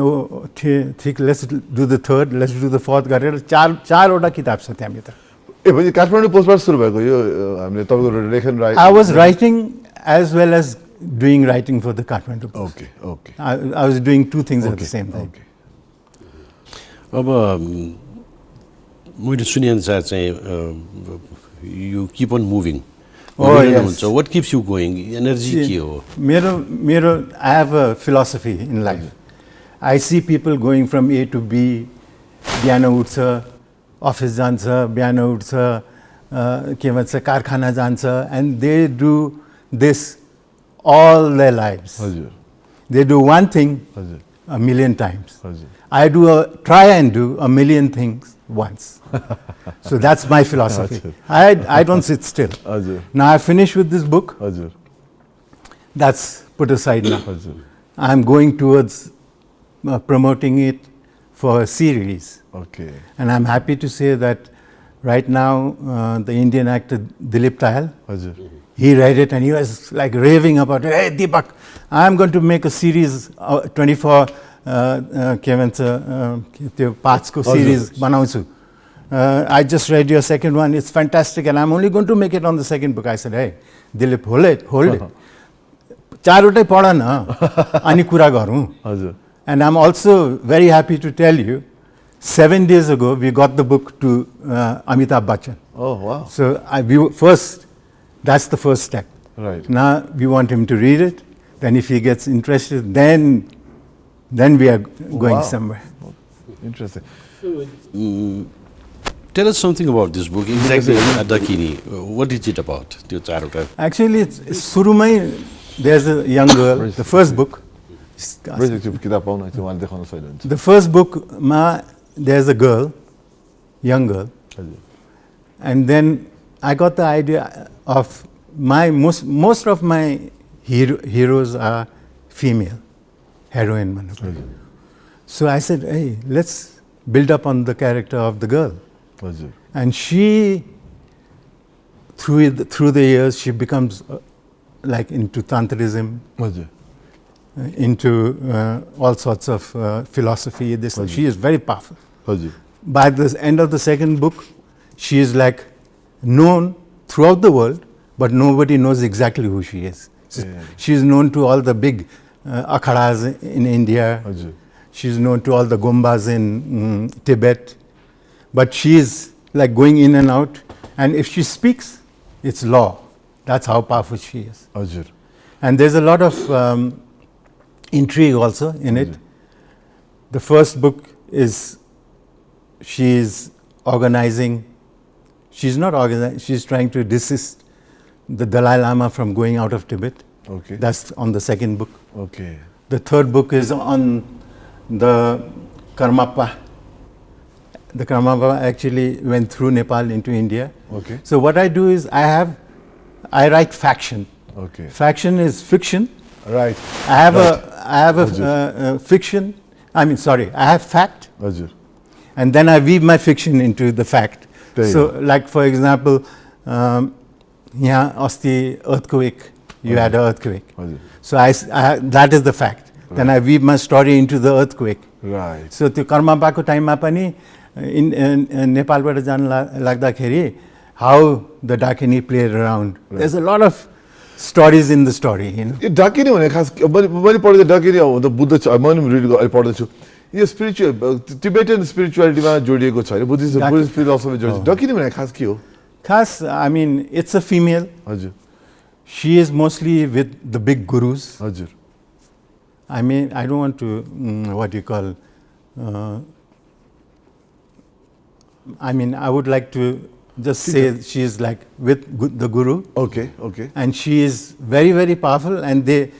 ठिक, let's do the third, let's do the fourth गरेर चारवटा किताब छ त्यहाँभित्र. ए भने काठमाडौँ पोस्टबाट सुरु भएको यो हामीले तपाईँको लेखन writing? I was writing as well as doing writing for the Kathmandu Post. I was doing two things at the same time. अब मैले सुनेअनुसार चाहिँ you keep on moving. Oh, yes. हुन्छ what keeps you going energy के हो मेरो I have a philosophy in life. I see people going from A to B, बिहान उठ्छ, अफिस जान्छ, बिहान उठ्छ, के भन्छ कारखाना जान्छ, and they do this all their lives. हजुर They do one thing हजुर a million times. हजुर I try and do a million things once. So that's my philosophy. I don't sit still. हजुर Now I finished with this book. हजुर That's put aside now. हजुर I'm going towards promoting it for a series. Okay And I'm happy to say that right now the Indian actor Dilip Tahal, हजुर he read it and he was like raving about it. Hey Deepak, I'm going to make a series 24 के भन्छ त्यो पाँचको series बनाउँछु. I just read your second one. It's fantastic and I'm only going to make it on the second book. I said, hey Dilip, hold it. चारवटै पढ न अनि कुरा गरौँ. हजुर And I'm also very happy to tell you, 7 days ago we got the book to Amitabh Bachchan. Oh wow. So that's the first step. Right. Now we want him to read it. Then if he gets interested, then we are going Wow. somewhere. Interesting. Tell us something about this book exactly Dakini what is it about त्यो चारवटा Actually, it's सुरुमै there's a young girl, the first book. Project त्यो किताब पाउन चाहिँ उहाँले देखाउन सहिलो हुन्छ The first book, there's a girl, young girl, हजुर and then I got the idea of most of my heroes are female, heroine. So I said, hey, let's build up on the character of the girl. हजुर And she, through the years, she becomes like into tantrism, हजुर into all sorts of philosophy. She is very powerful. हजुर By the end of the second book, she is like known throughout the world, but nobody knows exactly who she is. She is known to all the big akhadas in India. हजुर She's known to all the gombas in Tibet. But she is like going in and out. And if she speaks, it's law. That's how powerful she is. हजुर And there's a lot of intrigue also in it. The first book is she's organizing. She's not organizing. She's trying to desist the Dalai Lama from going out of Tibet. Okay. That's on the second book. Okay. The third book is on the Karmapa. The Karmapa actually went through Nepal into India. Okay. So what I do is I write faction. Okay. Faction is fiction. Right. I have a fiction. I have fact, हजुर and then I weave my fiction into the fact. There you So, go. like for example, यहाँ अस्ति earthquake. You had an earthquake. हजुर So that is the fact. Then I weave my story into the earthquake. Right So त्यो कर्मपाको टाइममा पनि नेपालबाट जान लाग्दाखेरि how the Dakini played around. There's a lot of stories in the story, you know. यो डाकिनी भने खास मैले पढेको डाकिनी त बुद्ध छ मैले पनि रिड पढ्दैछु यो स्पिरिचुअल टिबेटन स्पिरिचुअलिटीमा जोडिएको छ होइन बुद्धिस्ट फिलोसफी जोडिएको डाकिनी भने खास के हो Khas, I mean, it's a female. हजुर She is mostly with the big gurus. हजुर I mean, I don't want to, what you call, I mean, I would like to just say she is like with the guru. Okay okay And she is very, very powerful and they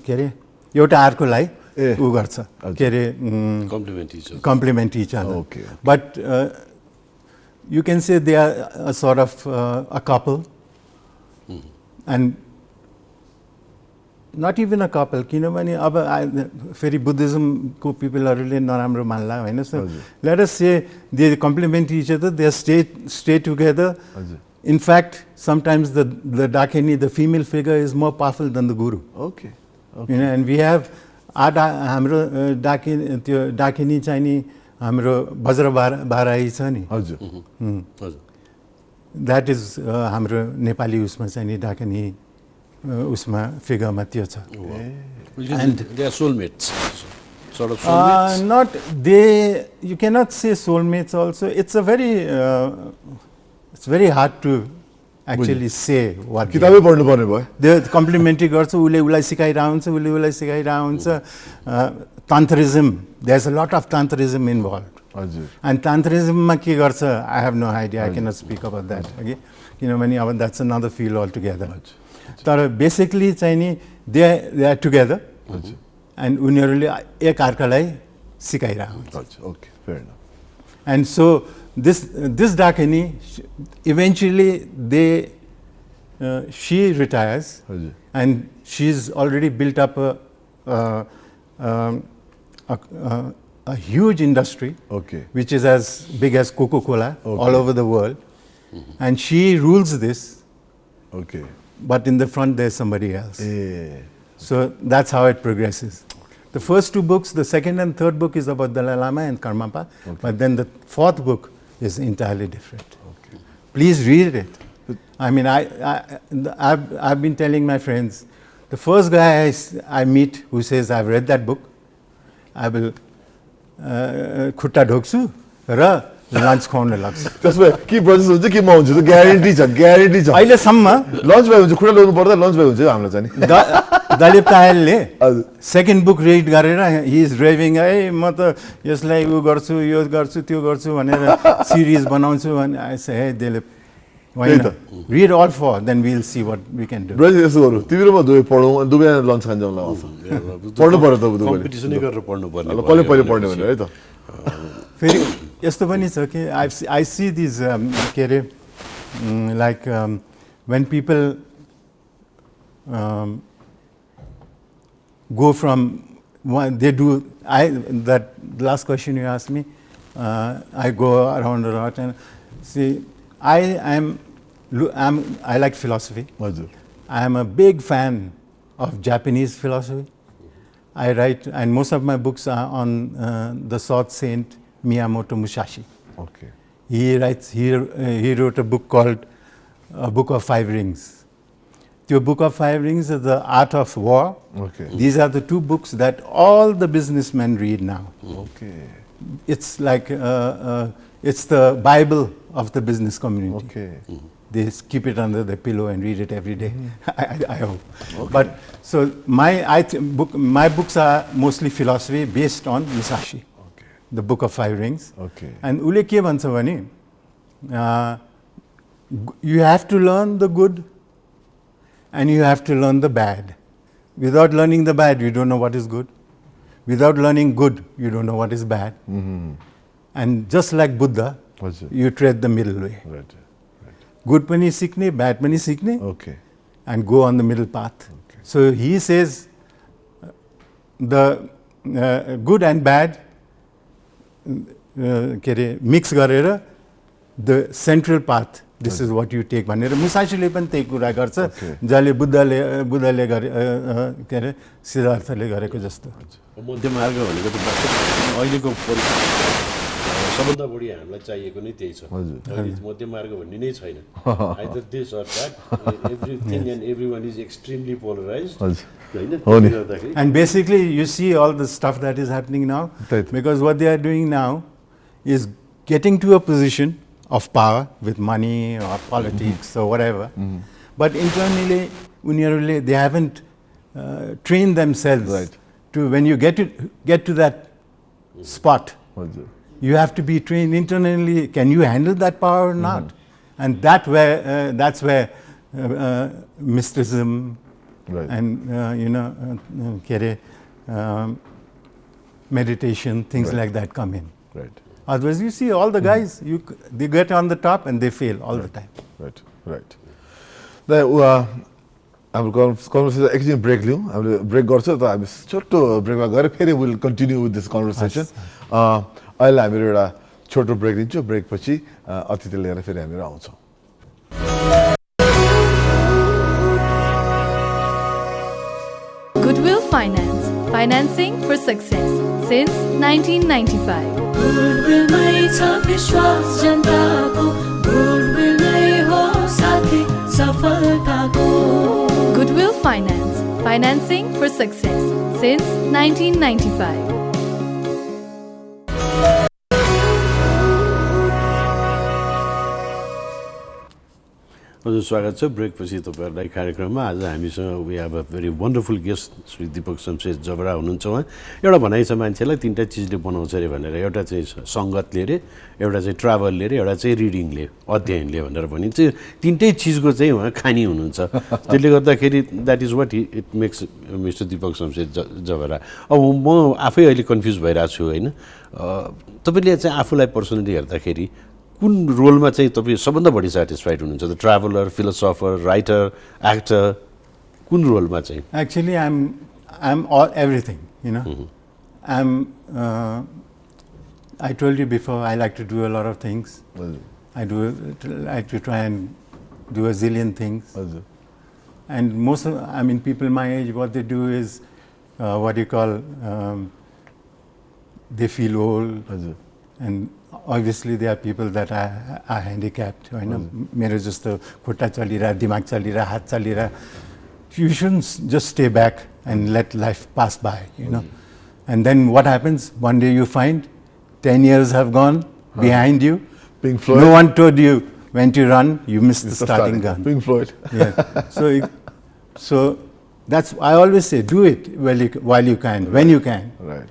के अरे एउटा अर्कोलाई उ गर्छ के अरे compliment each other. Okay. But you can say they are a sort of a couple. And not even a couple, किनभने अब फेरि बुद्धिज्मको पिपलहरूले नराम्रो मान्ला होइन so let us say they compliment each other they stay together In fact, sometimes the Dakini, the female figure, is more powerful than the guru. Okay. You know, and we have हाम्रो Dakini चाहिँ नि हाम्रो वज्र बाराई छ नि. हजुर That is हाम्रो नेपाली उसमा चाहिँ नि Dakini उसमा फिगरमा त्यो छ. And they are soulmates. Sort of soulmates. Not they. You cannot say soulmates. Also, it's a very it's very hard to actually say what they किताबै पढ्नुपर्ने भयो the complementary गर्छ उसले उसलाई सिकाइरहेको हुन्छ उसले उसलाई सिकाइरहेको हुन्छ tantrism, there's a lot of tantrism involved. हजुर And tantrism के गर्छ I have no idea, I cannot speak about that. Okay? किनभने अब that's another field altogether. तर basically चाहिँ नि they are together and उनीहरूले एक अर्कालाई सिकाइरहेको हुन्छ. हजुर okay fair enough And so this Dakini, eventually she retires, हजुर and she's already built up a huge industry, okay which is as big as Coca-Cola all over the world, and she rules this, okay but in the front there's somebody else. A So that's how it progresses. The first two books, the second and third book is about Dalai Lama and Karmapa, but then the fourth book is entirely different. Please read it. I mean, I've been telling my friends, the first guy I meet who says, I've read that book, I will खुट्टा ढोक्छु र लन्च खुवाउन लाग्छु. त्यसमा के प्रोसेस हुन्छ के म हुन्छु त ग्यारेन्टी छ अहिलेसम्म लन्च भए हुन्छ खुट्टा ल्याउनु पर्दा लन्च भए हुन्छ हामीलाई चाहिँ दलिप तायलले हजुर सेकेन्ड बुक रिड गरेर हि इज ड्राइभिङ है म त यसलाई उ गर्छु यो गर्छु त्यो गर्छु भनेर सिरिज बनाउँछु भने आई से हे दिलिप होइन read all four then will see what we can do. Braj यसो गरौँ तिमी र म दुवै पढौँ अनि दुवै लन्च खान जाउँला पढ्नु पर्यो त दुवैले कम्पिटिसनै गरेर पढ्नुपर्ने कसले पहिले पढ्ने भनेर है त फेरि यस्तो पनि छ कि आई सी दिज के अरे like when people go from one, they do that last question you asked me, I go around a lot and see I like philosophy. हजुर I am a big fan of Japanese philosophy. I write, and most of my books are on the sword saint Miyamoto Musashi. Okay He wrote a book called Book of Five Rings. The Book of Five Rings is the art of war. Okay. These are the two books that all the businessmen read now. Okay It's like it's the Bible of the business community. Okay They keep it under their pillow and read it every day. I hope. But so my books are mostly philosophy based on Musashi, the Book of Five Rings. Okay. And ule ke bhancha bhane, you have to learn the good and you have to learn the bad. Without learning the bad, you don't know what is good. Without learning good, you don't know what is bad. And just like Buddha, हजुर you tread the middle way. Right Good pani sikne, bad pani sikne, okay and go on the middle path. So he says the good and bad mix garera, the central path. This is what you take. भनेर मुसाशीले पनि त्यही कुरा गर्छ जसले बुद्धले गरे के अरे सिद्धार्थले गरेको जस्तो. मध्य मार्ग भनेको त अहिलेको सबभन्दा बढी हामीलाई चाहिएको नै त्यही छ. अहिले मध्य मार्ग भन्ने नै छैन. Either this or that, everything and everyone is extremely polarised. हैन? And basically you see all the stuff that is happening now, because what they are doing now is getting to a position of power with money or politics or whatever, but internally they haven't trained themselves to, when you get to that spot, you have to be trained internally. Can you handle that power or not? And that's where mysticism and meditation, things like that come in. Right. Otherwise, you see all the guys, they get on the top and they fail all the time. Right, right. हाम्रो कन्भर्सेसन एकछिन ब्रेक लिउँ. हामीले ब्रेक गर्छ त हामी छोटो ब्रेकमा गएर फेरि will continue with this conversation. अहिले हामीहरू एउटा छोटो ब्रेक दिन्छौँ. ब्रेकपछि अतिथि लिएर फेरि हामीहरू आउँछौँ. Goodwill Finance, financing for success since 1995. Goodwill mai cha vishwas janta ko, Goodwill mai ho sathi safalta ko. Goodwill Finance, financing for success since 1995. हजुर स्वागत छ ब्रेकपछि तपाईँहरूलाई कार्यक्रममा। आज हामीसँग we have a very wonderful guest Shri Deepak Shumsher Jabra हुनुहुन्छ। उहाँ एउटा भनाइ छ मान्छेलाई तिनवटा चिजले बनाउँछ अरे भनेर, एउटा चाहिँ सङ्गतले अरे, एउटा चाहिँ ट्राभलले अरे, एउटा चाहिँ रिडिङले अध्ययनले भनेर भनिन्छ। तिनटै चिजको चाहिँ उहाँ खानी हुनुहुन्छ। त्यसले गर्दाखेरि that is what it makes mister Deepak Shumsher Jabra. अब म आफै अहिले कन्फ्युज भइरहेको छु होइन, तपाईँले चाहिँ आफूलाई पर्सनली हेर्दाखेरि कुन रोलमा चाहिँ तपाईँ सबभन्दा बढी सेटिस्फाइड हुनुहुन्छ? The traveller, philosopher, writer, actor, कुन रोलमा चाहिँ? Actually, I'm all everything, you know. I told you before, I like to do a lot of things. I like to try and do a zillion things. And most of, people my age, what they do is what you call, they feel old. And obviously there are people that are handicapped. You know, मेरो जस्तो खुट्टा चलिरहा, दिमाग चलिरहा, हात चलिरहा. You shouldn't just stay back and let life pass by, you know. And then what happens? One day you find 10 years have gone behind you. Pink Floyd. No one told you when to run, you missed the starting gun. Pink Floyd. Yeah. So that's, I always say, do it while you can, when you can. Right.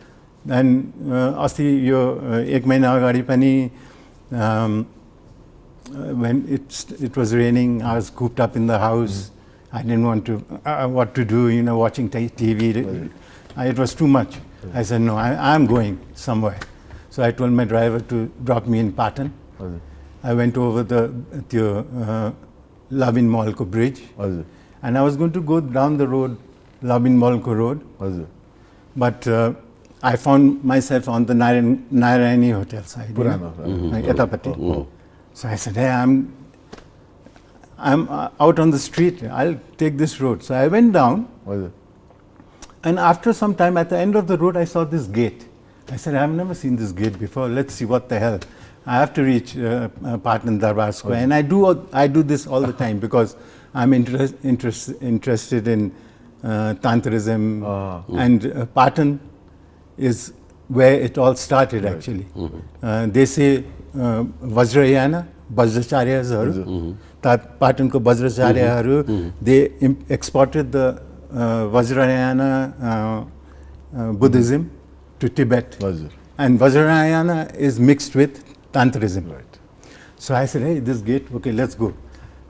And अस्ति यो एक महिना अगाडि पनि when it was raining, I was cooped up in the house. I didn't want to what to do, you know, watching TV. It was too much. I said no, I'm going somewhere. So I told my driver to drop me in Patan. I went over the Lavin Mall ko bridge, and I was going to go down the road, Lavin Mall ko road, but I found myself on the Narayani Hotel side, Etapati. So I said, hey, I'm out on the street, I'll take this road. So I went down, and after some time at the end of the road I saw this gate. I said, I've never seen this gate before, let's see what the hell. I have to reach Patan Darbar Square, and I do this all the time because I'm interested in Tantrism, and Patan is where it all started actually. They say Vajrayana, Vajracharyas, Patanko Vajracharyaharu, they exported the Vajrayana Buddhism to Tibet. And Vajrayana is mixed with Tantrism. So I said, hey, this gate, okay, let's go.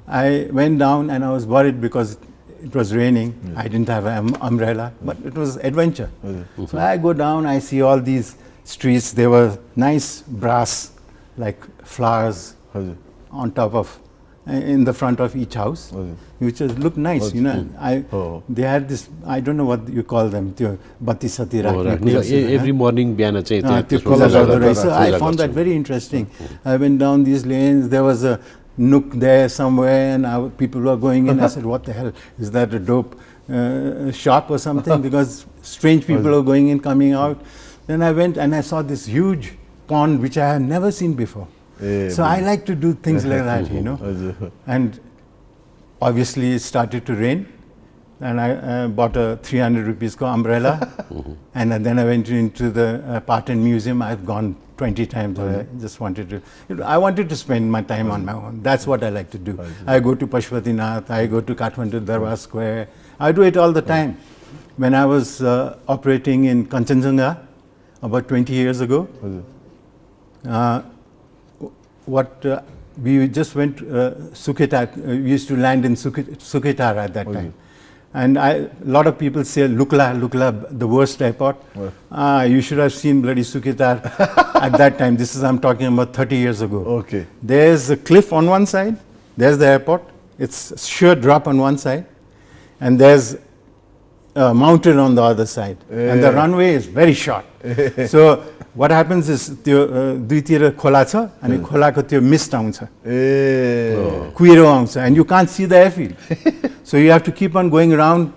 I went down and I was worried because it was raining. I didn't have an umbrella, but it was adventure. So I go down, I see all these streets. There were nice brass, like flowers on top of, in the front of each house, which looked nice, you know. They had this, I don't know what you call them, bati sati rakhi. Every morning biana So I found that very interesting. I went down these lanes. There was a nook there somewhere, and people were going in. I said, what the hell, is that a dope shop or something? Because strange people are going in, coming out. Then I went and I saw this huge pond which I had never seen before. So I like to do things like that, you know. And obviously it started to rain, and I bought a 300 rupees umbrella, and then I went into the Patan Museum. I've gone 20 times. I just wanted to, I wanted to spend my time on my own. That's what I like to do. I go to Pashupatinath, I go to Kathmandu Darbar Square. I do it all the time. When I was operating in Kanchenjunga about 20 years ago, we just went Suketar. We used to land in Suketar at that time. And a lot of people say Lukla, the worst airport. You should have seen bloody Suketar at that time. I'm talking about 30 years ago. There's a cliff on one side, there's the airport, it's a sheer drop on one side, and there's a mountain on the other side. And the runway is very short. So what happens is, दुईतिर खोला छ अनि खोलाको त्यो मिस्ट आउँछ, कुहिरो आउँछ, and you can't see the airfield. So you have to keep on going around,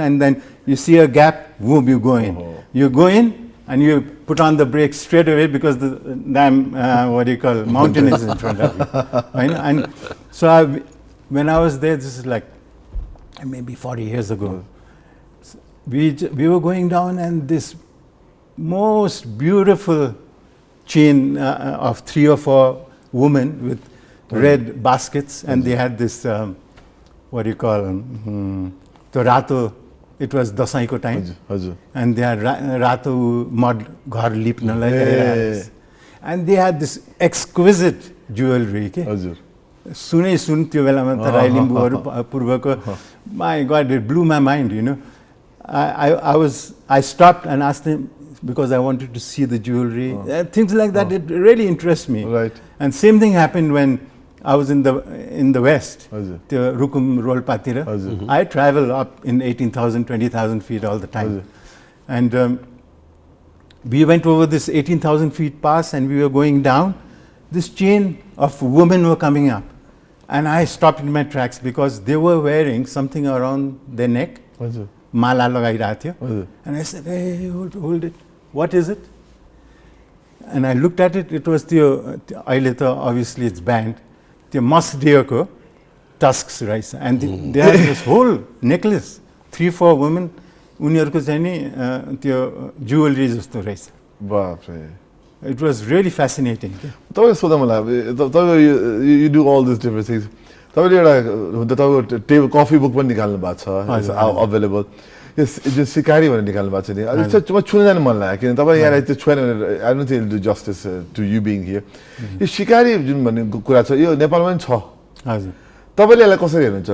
and then you see a gap, boom, you go in. You go in and you put on the brakes straight away because the damn, mountain is in front of you. And so when I was there, this is like maybe 40 years ago, we were going down, and this most beautiful chain of 3 or 4 women with red baskets, and they had this, what do you call, the rato, it was dasaiko time, and they had rato mud ghar lipna, and they had this exquisite jewelry. Suनै सुन त्यो बेलामा त राई लिम्बूहरु पूर्वको, my God, it blew my mind, you know. I stopped and asked them, because I wanted to see the jewelry, things like that. It really interests me. Right. And same thing happened when I was in the West, the Rukum Rolpatira. I travel up in 18,000, 20,000 feet all the time. And we went over this 18,000 feet pass, and we were going down. This chain of women were coming up. And I stopped in my tracks because they were wearing something around their neck. Mala lagairako थियो. And I said, hey, hold it. What is it? And I looked at it. It was the obviously it's banned. The musk deerko tusks, right? And they had this whole necklace. 3-4 women. उनीहरुको चाहिँ नि त्यो jewelry जस्तो रहेछ. बाप रे. It was really fascinating. तपाईले सोध्दा मलाई तपाईले you do all these different things. तपाईले एउटा तपाईको टेबल कफी बुक पनि निकाल्नु भएको छ, अवेलेबल. यो सिकारी भनेर निकाल्नु भएको छ नि. म छुन जान मन लाग्यो किन तपाईले यहाँ त्यो छुएन भने I don't think it'll do justice to you being here. यो सिकारी जुन भन्ने कुरा छ यो नेपालमा पनि छ. हजुर. तपाईले यसलाई कसरी हेर्नुहुन्छ?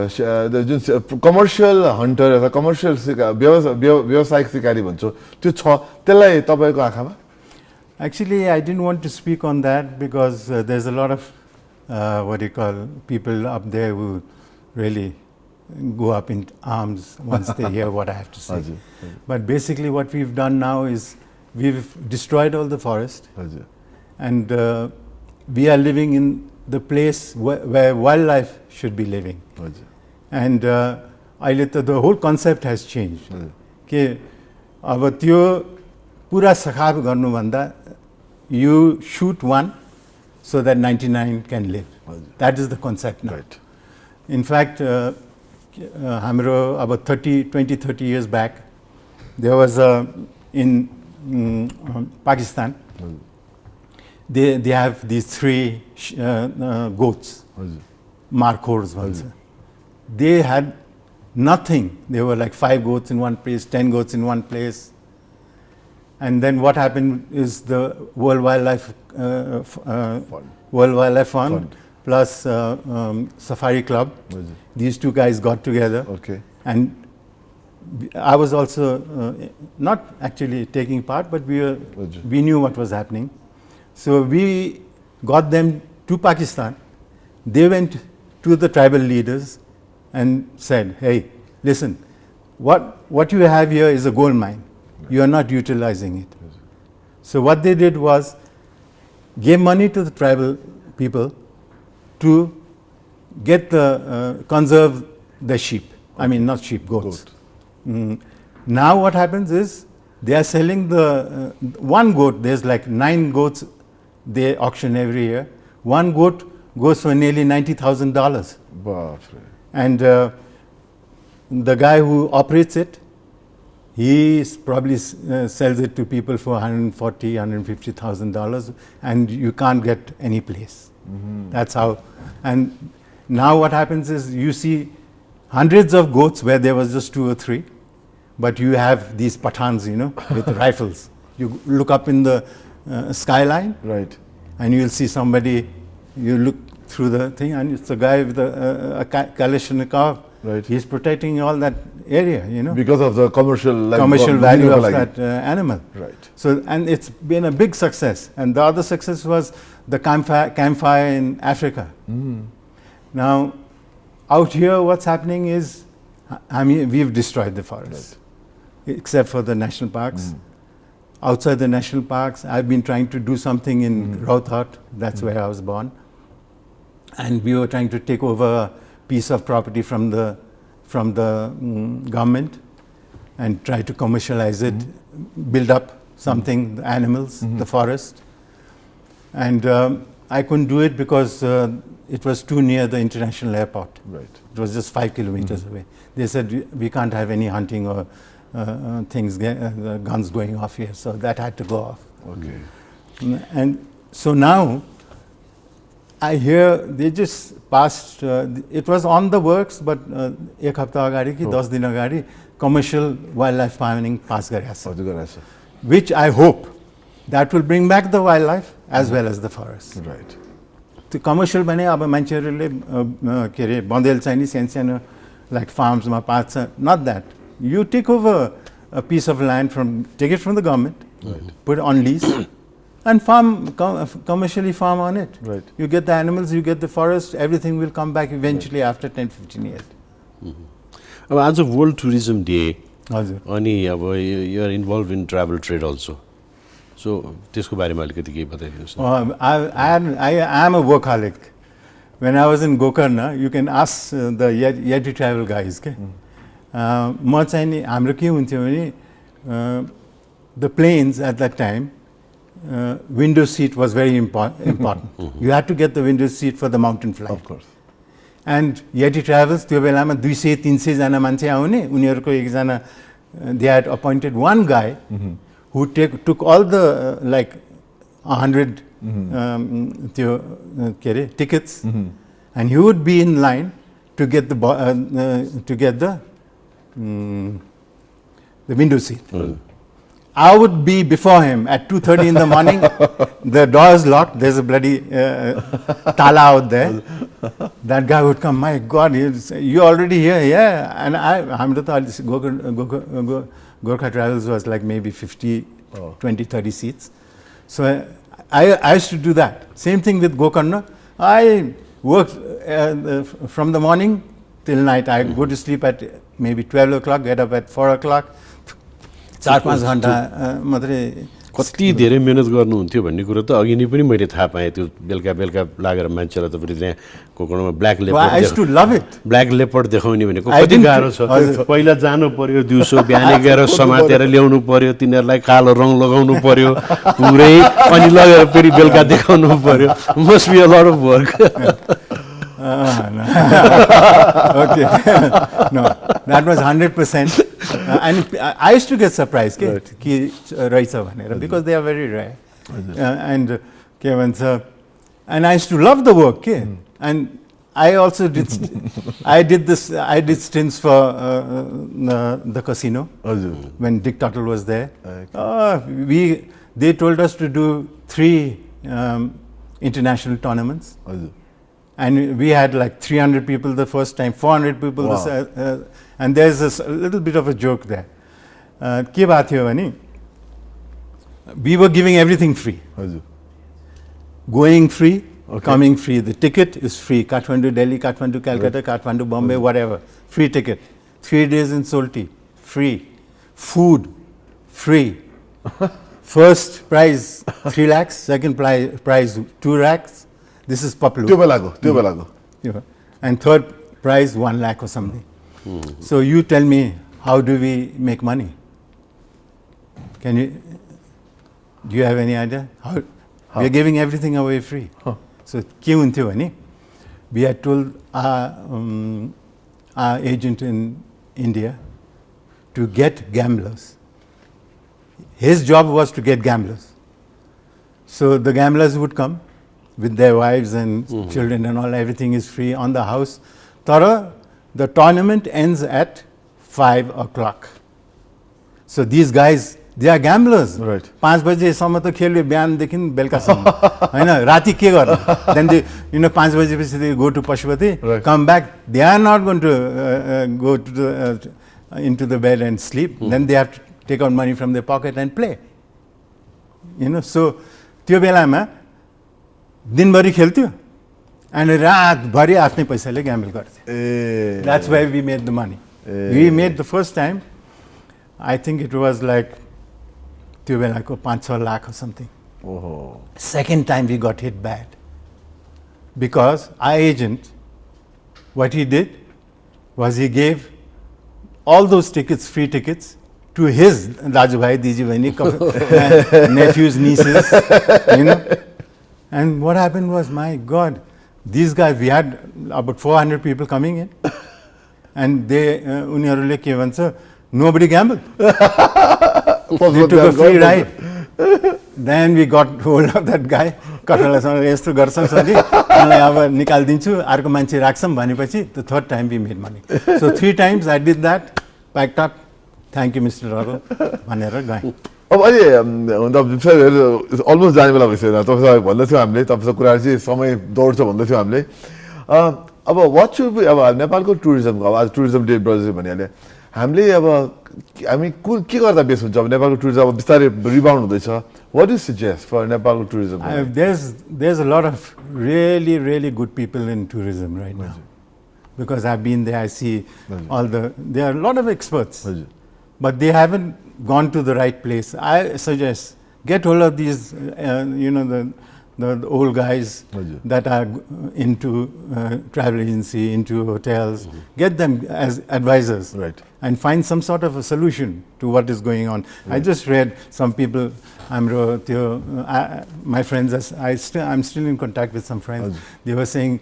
जुन कमर्शियल हन्टर अथवा कमर्शियल व्यावसायिक सिकारी भन्छौ त्यो छ, त्यसलाई तपाईको आँखामा? Actually, I didn't want to speak on that because there's a lot of what do you call people up there who really go up in arms once they hear what I have to say. But basically, what we've done now is we've destroyed all the forest, and we are living in the place where wildlife should be living. And the whole concept has changed. Okay, अब त्यो पूरा सखाप गर्नुभन्दा you shoot one so that 99 can live. That is the concept now. Right. In fact, about 20-30 years back, there was in Pakistan, they have these 3 goats, markhors. They had nothing. There were like 5 goats in one place, 10 goats in one place. And then what happened is the World Wildlife Fund plus Safari Club. These 2 guys got together. And I was also not actually taking part, but we knew what was happening. So we got them to Pakistan. They went to the tribal leaders and said, hey, listen, what you have here is a gold mine. You are not utilizing it. So what they did was gave money to the tribal people to get conserve the sheep. I mean, not sheep, goats. Now what happens is they are selling the one goat. There's like 9 goats they auction every year. One goat goes for nearly $90,000. And the guy who operates it, he probably sells it to people for $140,000, $150,000, and you can't get any place. That's how. And now what happens is you see hundreds of goats where there was just 2 or 3, but you have these Pathans, you know, with rifles. You look up in the skyline, right, and you'll see somebody. You look through the thing, and it's a guy with a Kalashnikov. Right. He's protecting all that area, you know. Because of the commercial value of that animal. Right. So, and it's been a big success. And the other success was the campfire in Africa. Now, out here, what's happening is, I mean, we've destroyed the forest, except for the national parks. Outside the national parks, I've been trying to do something in Rothart. That's where I was born. And we were trying to take over a piece of property from the government and try to commercialize it, build up something, the animals, the forest. And I couldn't do it because it was too near the international airport. Right. It was just 5 kilometers away. They said, we can't have any hunting or guns going off here. So that had to go off. Okay. And so now, I hear they just passed, it was on the works, but एक हफ्ता अगाडि कि 10 दिन अगाडि commercial wildlife farming pass गरेछ, which I hope that will bring back the wildlife as well as the forest. Right. The commercial भने अब मान्छेहरूले के अरे बन्देल चाहिँ नि सानो like farms मा पाछ, not that. You take over a piece of land take it from the government, put it on lease, and farm commercially farm on it. Right. You get the animals, you get the forest, everything will come back eventually after 10-15 years. अब आज वर्ल्ड टुरिज्म डे हजुर, अनि अब you are involve in travel trade also, so त्यसको बारेमा अलिकति केही बताइदिनुहोस् न। I am a workaholic. When I was in Gokarna, you can ask the Yeti travel guys. म चाहिँ नि हाम्रो के हुन्थ्यो भने the planes at that time, window seat was very important. You had to get the window seat for the mountain flight. Of course. And Yeti Travels, त्यो बेलामा 200-300 जना मान्छे आउने, उनीहरूको एकजना, they had appointed one guy who took all the like 100 त्यो के अरे tickets, and he would be in line to get the window seat. I would be before him at 2:30 in the morning. The door is locked. There's a bloody tala out there. That guy would come. My God, you already here? Yeah. And Gorkha Travels was like maybe 50, 20, 30 seats. So I used to do that. Same thing with Gokarna. I worked from the morning till night. I go to sleep at maybe 12 o'clock, get up at 4 o'clock. 4-5 घण्टा मात्रै कति धेरै मेहनत गर्नुहुन्थ्यो भन्ने कुरो त अघि नै पनि मैले थाहा पाएँ। त्यो बेलुका बेलुका लागेर मान्छेलाई तपाईँले त्यहाँ कोकणमा ब्ल्याक लेपर्ड देखाउने भनेको कति गाह्रो छ। पहिला जानु पर्यो, दिउँसो बिहानै गएर समातेर ल्याउनु पर्यो, तिनीहरूलाई कालो रङ लगाउनु पर्यो पुरै, अनि लगेर फेरि बेलुका देखाउनु पर्यो। Must be a lot of work. Okay. No, that was 100%. And I used to get surprised because they are very rare. And I used to love the work. And I also did stints for the casino when Dick Tuttle was there. They told us to do 3 international tournaments. And we had like 300 people the first time, 400 people. Wow. And there's a little bit of a joke there. We were giving everything free. Going free, coming free. The ticket is free. Kathmandu, Delhi, Kathmandu, Calcutta, Kathmandu, Bombay, whatever. Free ticket. 3 days in Solti, free. Food, free. First prize, 3 lakhs. Second prize, 2 lakhs. This is Paplu. And third prize, 1 lakh or something. So you tell me, how do we make money? Do you have any idea? How? We are giving everything away free. So we had told our agent in India to get gamblers. His job was to get gamblers. So the gamblers would come with their wives and children and all, everything is free on the house. Tara, the tournament ends at 5 o'clock. So these guys, they are gamblers. Right. 5 बजेसम्म त खेल्यो बिहानदेखि बेलुकासम्म हैन, राति के गर्ने? Then they 5 बजेपछि they go to Pashupati, come back. They are not going to go to into the bed and sleep. Then they have to take out money from their pocket and play. So त्यो बेलामा दिनभरि खेल्थ्यो अनि रातभरि आफ्नै पैसाले ग्याम्बल गर्थ्यो. That's why we made the money. We made the first time, I think it was like त्यो बेलाको 5-6 lakh or something. Second time we got hit bad because our agent, what he did was he gave all those tickets, free tickets, to his Raju Bhai, Diji Bhai, nephews, nieces, And what happened was, my God, these guys, we had about 400 people coming in, and they, nobody gambled. They took a free ride. Then we got hold of that guy. कटलासँग यस्तो गर्छौ सरी मलाई अब निकाल्दिन्छु अर्को मान्छे राख्छम भनेपछि the third time we made money. So 3 times I did that, packed up. Thank you Mr. Raghu भनेर गएँ. अब अहिले अलमोस्ट जाने बेला भइसक्यो तपाईँसँग भन्दै थियौँ हामीले तपाईँसँग कुराहरू चाहिँ समय दौड्छ भन्दै थियौँ हामीले अब वाट सुड बी अब नेपालको टुरिज्मको अब आज टुरिज्म डे बजेको भनिहालेँ हामीले अब हामी के गर्दा बेस हुन्छ अब नेपालको टुरिज्म अब बिस्तारै रिबाउन्ड हुँदैछ वाट डु सजेस्ट फर नेपालको tourism There's a lot of really good people in tourism right now. Because I've been there, I see there are a lot of experts, but they haven't gone to the right place. I suggest get hold of these, the old guys that are into travel agency, into hotels. Get them as advisors, and find some sort of a solution to what is going on. I just read some people. My friends, I'm still in contact with some friends. They were saying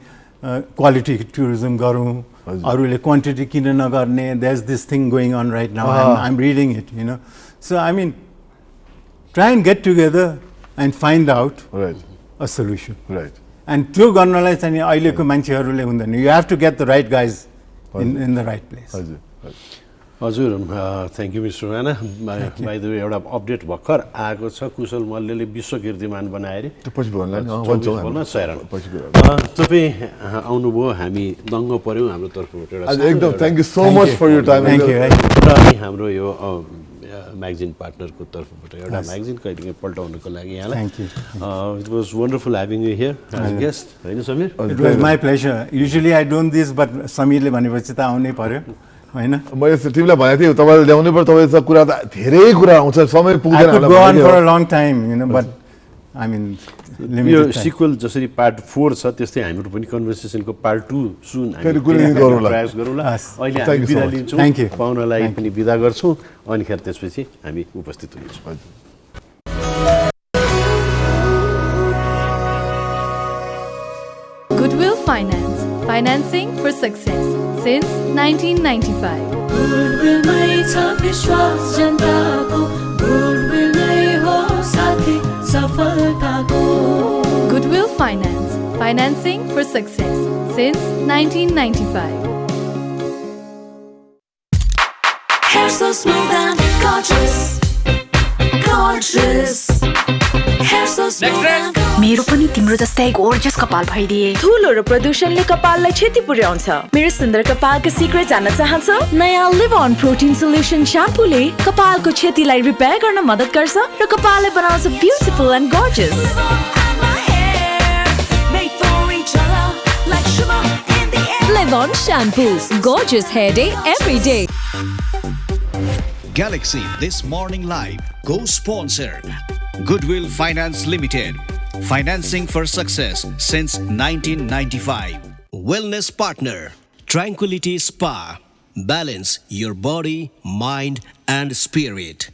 quality tourism garu, arule quantity kina nagarne. There's this thing going on right now. I'm reading it. So I mean, try and get together and find out a solution. And त्यो गर्नलाई चाहिँ अहिलेको मान्छेहरूले हुँदैन. You have to get the right guys in the right place. हजुर thank you mister Rana by the way एउटा अपडेट भर्खर आएको छ कुशल मल्लले विश्व कीर्तिमान बनाए अरे तपाईँ आउनुभयो हामी दङ्ग पर्यौँ हाम्रो तर्फबाट एकदम thank you so much for your time अनि हाम्रो यो म्यागजिन पार्टनरको तर्फबाट एउटा म्यागजिन कहिले पल्टाउनको लागि यहाँलाई it was wonderful having you here as guest हैन Sameer it was my pleasure usually I don't this but समीरले भनेपछि त आउनै पर्यो हैन मैले टिमलाई भनेको थिएँ तपाईले ल्याउनै पर्यो तपाईसँग कुरा त धेरै कुरा आउँछ समय पुग्दैन होला go on for a long time but I mean यो सिक्वल जसरी पार्ट 4 छ त्यस्तै हाम्रो पनि कन्भर्सेसनको पार्ट 2 सुन हामी प्रयास गरौँला अहिले हामी बिदा लिन्छौँ पाउनलाई पनि बिदा गर्छौँ अनि खेर त्यसपछि हामी उपस्थित हुन्छौँ Goodwill Finance, financing for success since 1995. Goodwill mai cha vishwas janta ko Goodwill nai ho sathi safalta ko Goodwill Finance, financing for success since 1995. Hair so smooth and gorgeous, gorgeous. Hair so smooth and मेरो पनि तिम्रो जस्तै गोर्जियस कपाल भइदिए धुलो र प्रदूषणले कपाललाई क्षति पुर्याउँछ मेरो सुन्दर कपालको सिक्रेट जान्न चाहन्छ नयाँ लिभ अन प्रोटिन सोल्युसन स्याम्पूले कपालको क्षतिलाई रिपेयर गर्न मद्दत गर्छ र कपाललाई बनाउँछ beautiful and gorgeous leave on shampoo gorgeous hair day every day Galaxy This Morning Live co-sponsored Goodwill Finance Limited. Financing for success since 1995. Wellness partner Tranquility Spa. Balance your body, mind and spirit.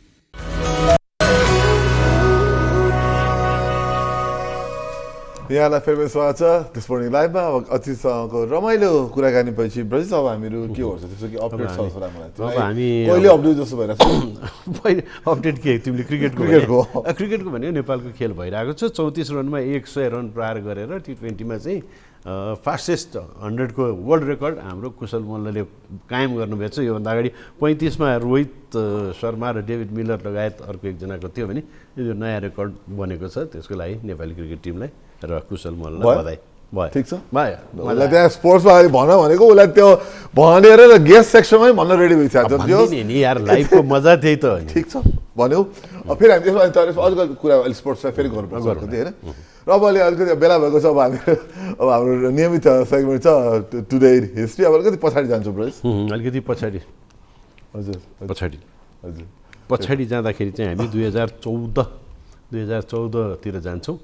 यहाँलाई फेरि स्वागत छ दिस मर्निङ लाइभमा अब अतिथिसँगको रमाइलो कुराकानी पछि ब्रजिस अब हामीहरू के गर्छ त्यसो कि अपडेट छ जस्तो लाग्छ मलाई अब हामी कहिले अपडेट जस्तो भइरहेको छ पहिले अपडेट के तिमीले क्रिकेटको भन्यो नेपालको खेल भइरहेको छ 34 रनमा 100 रन प्रहार गरेर टी20मा चाहिँ फास्टेस्ट 100 को वर्ल्ड रेकर्ड हाम्रो कुशल मल्लले कायम गर्नुभएको छ योभन्दा अगाडि 35 मा रोहित शर्मा र डेभिड मिलर लगायत अर्को एकजनाको थियो भने यो नयाँ रेकर्ड बनेको छ त्यसको लागि नेपाली क्रिकेट टिमलाई र कुशल मल्ललाई बधाई भयो ठीक छ भयो मलाई त्यहाँ स्पोर्ट्समा अहिले भन भनेको उसलाई त्यो भनेर र गेस्ट सेक्सनमै भन्न रेडी भइसक्यो त्यो नि यार लाइफको मजा त्यही त हो ठीक छ भन्यो फेरि हामी त्यसमा अलिकति कुरा अहिले स्पोर्ट्समा फेरि गर्नुपर्छ होइन र अब अहिले अलिकति बेला भएको छ अब हाम्रो नियमित सेगमेन्ट छ टुडे हिस्ट्री अब अलिकति पछाडि जान्छौँ ब्रज अलिकति पछाडि हजुर पछाडि जाँदाखेरि चाहिँ हामी 2014 जान्छौँ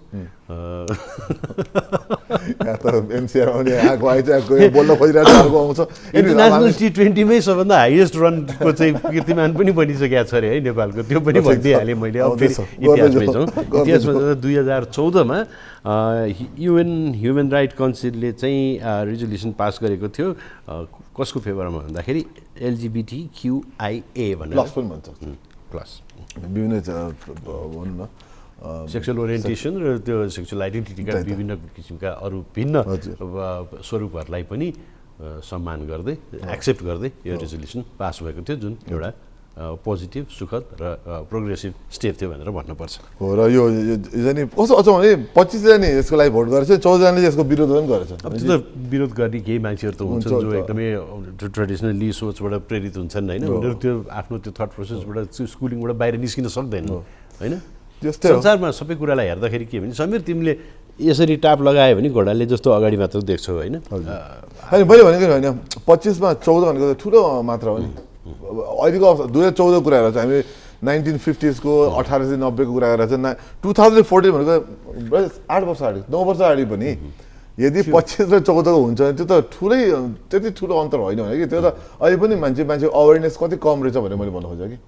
इन्टरनेसनल टी20मै सबभन्दा हाइएस्ट रनको चाहिँ कीर्तिमान पनि बनिसकेको छ अरे है नेपालको त्यो पनि भनिदिइहालेँ मैले अब फेरि इतिहासमै जाउँ इतिहासमा जाँदा 2014मा युएन ह्युमन राइट काउन्सिलले चाहिँ रिजोल्युसन पास गरेको थियो कसको फेभरमा भन्दाखेरि LGBTQIA भनेर क्लास विभिन्न भनौँ न सेक्सुअल ओरिएन्टेसन र त्यो सेक्सुअल आइडेन्टिटीका विभिन्न किसिमका अरू भिन्न स्वरूपहरूलाई पनि सम्मान गर्दै एक्सेप्ट गर्दै यो रेजोल्युसन पास भएको थियो जुन एउटा पोजिटिभ सुखद र प्रोग्रेसिभ स्टेप थियो भनेर भन्नुपर्छ हो र यो चाहिँ कस्तो अचम्म भने 25 जना यसको लागि भोट गरेछ 14 जनाले यसको विरोध पनि गरेछ अब त्यो त विरोध गर्ने केही मान्छेहरू त हुन्छन् जो एकदमै ट्रेडिसनली सोचबाट प्रेरित हुन्छन् होइन उनीहरू त्यो आफ्नो त्यो थट प्रोसेसबाट स्कुलिङबाट बाहिर निस्किन सक्दैन होइन संसारमा सबै कुरालाई हेर्दाखेरि के भने समीर तिमीले यसरी टाप लगायो भने घोडाले जस्तो अगाडि मात्र देख्छौ होइन मैले भनेको होइन 25 मा 14 भनेको ठुलो मात्रा हो नि अहिलेको 2014 कुरा हेरेर चाहिँ हामी 1950s को 1890 को कुरा गरेर चाहिँ 2014 भनेको 8 वर्ष अगाडि 9 वर्ष अगाडि पनि यदि 25 र 14 को हुन्छ भने त्यो त ठुलै त्यति ठुलो अन्तर होइन भने कि त्यो त अहिले पनि मान्छे अवेरनेस कति कम रहेछ भनेर मैले भन्नु खोजेँ कि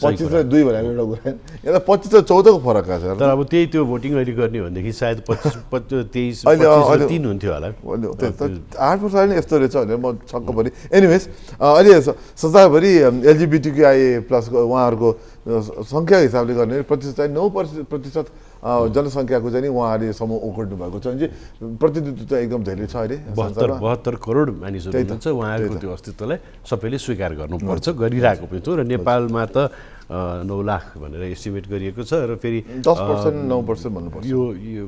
25 र 2 भनेको एउटा कुरा यहाँ 25 र 14 को फरक छ तर अब त्यही त्यो भोटिङ अहिले गर्ने भनेदेखि सायद 23 अहिले 3 हुन्थ्यो होला 8 वर्ष अगाडि यस्तो रहेछ भनेर म छक्क परेँ एनिवेज अहिले संसारभरि एलजिबिटिक्युआई प्लस उहाँहरूको सङ्ख्या हिसाबले गर्ने प्रतिशत चाहिँ 9% जनसङ्ख्याको चाहिँ उहाँहरूले समूह ओगट्नु भएको छ भने प्रतिनिधित्व एकदम धेरै छ अहिले 72 करोड मानिसहरू हुनुहुन्छ उहाँहरूको त्यो अस्तित्वलाई सबैले स्वीकार गर्नुपर्छ गरिरहेको पनि छ र नेपालमा त 9 लाख भनेर एस्टिमेट गरिएको छ र फेरि 10% 9% भन्नुपर्छ यो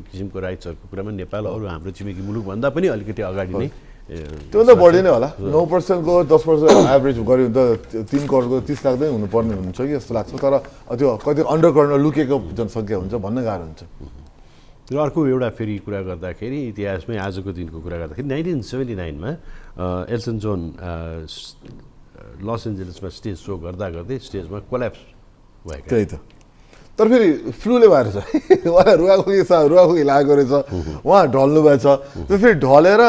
किसिमको राइट्सहरूको कुरामा नेपाल अरू हाम्रो छिमेकी मुलुकभन्दा पनि अलिकति अगाडि नै त्योभन्दा बढी नै होला 9% को 10% एभरेज गऱ्यो भने त 3 करोडको 30 लाख नै हुनुपर्ने हुन्छ कि जस्तो लाग्छ तर त्यो कति अन्डरकर्न लुकेको जनसङ्ख्या हुन्छ भन्न गाह्रो हुन्छ र अर्को एउटा फेरि कुरा गर्दाखेरि इतिहासमै आजको दिनको कुरा गर्दाखेरि 1979 मा एल्टन जोन लस एन्जलसमा स्टेज सो गर्दा गर्दै स्टेजमा कोल्याप्स भएको त्यही त तर फेरि फ्लूले भएर छ उहाँ रुवाखोकी लागेको रहेछ उहाँ ढल्नु भएको छ त्यो फेरि ढलेर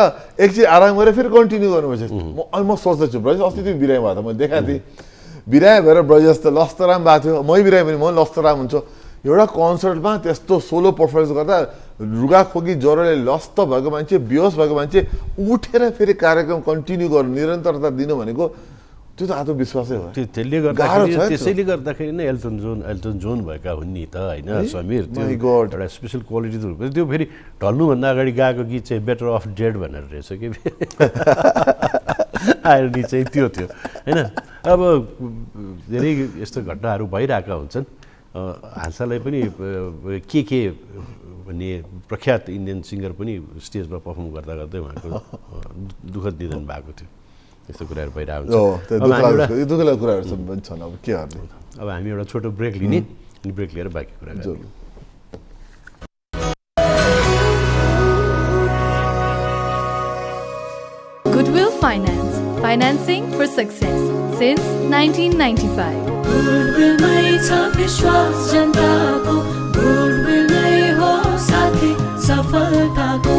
एकछिन आराम गरेर फेरि कन्टिन्यू गर्नुभएछ म सोच्दैछु ब्रजेश अस्ति त्यो बिरामी भयो त मैले देखाएको थिएँ बिरामी भएर ब्रजेश त लस्तराम भएको थियो मै बिरामी भने म लस्तराम हुन्छ एउटा कन्सर्टमा त्यस्तो सोलो पर्फर्मेन्स गर्दा रुगाखोकी ज्वरोले लस्त भएको मान्छे बेहोस भएको मान्छे उठेर फेरि कार्यक्रम कन्टिन्यू गर्नु निरन्तरता दिनु भनेको त्यो त आत्मविश्वासै हो त्यसैले गर्दाखेरि नै एल्टन जोन भएका हुन् नि त होइन समीर त्यो एउटा स्पेसल क्वालिटी त त्यो फेरि ढल्नुभन्दा अगाडि गाएको गीत चाहिँ बेटर अफ डेड भनेर रहेछ कि आइरनी चाहिँ त्यो थियो होइन अब धेरै यस्तो घटनाहरू भइरहेका हुन्छन् हालसालै पनि के भन्ने प्रख्यात इन्डियन सिङ्गर पनि स्टेजमा पर्फर्म गर्दा गर्दै उहाँको दुःखद निधन भएको थियो यस्तो कुराहरू भइरहेको हुन्छ अब हामी एउटा छोटो ब्रेक लिने अनि ब्रेक लिएर बाँकी कुरा गर्छौँ Goodwill Finance, financing for success since 1995. Goodwill mai cha vishwas janta ko Goodwill nai ho sathi safalta ko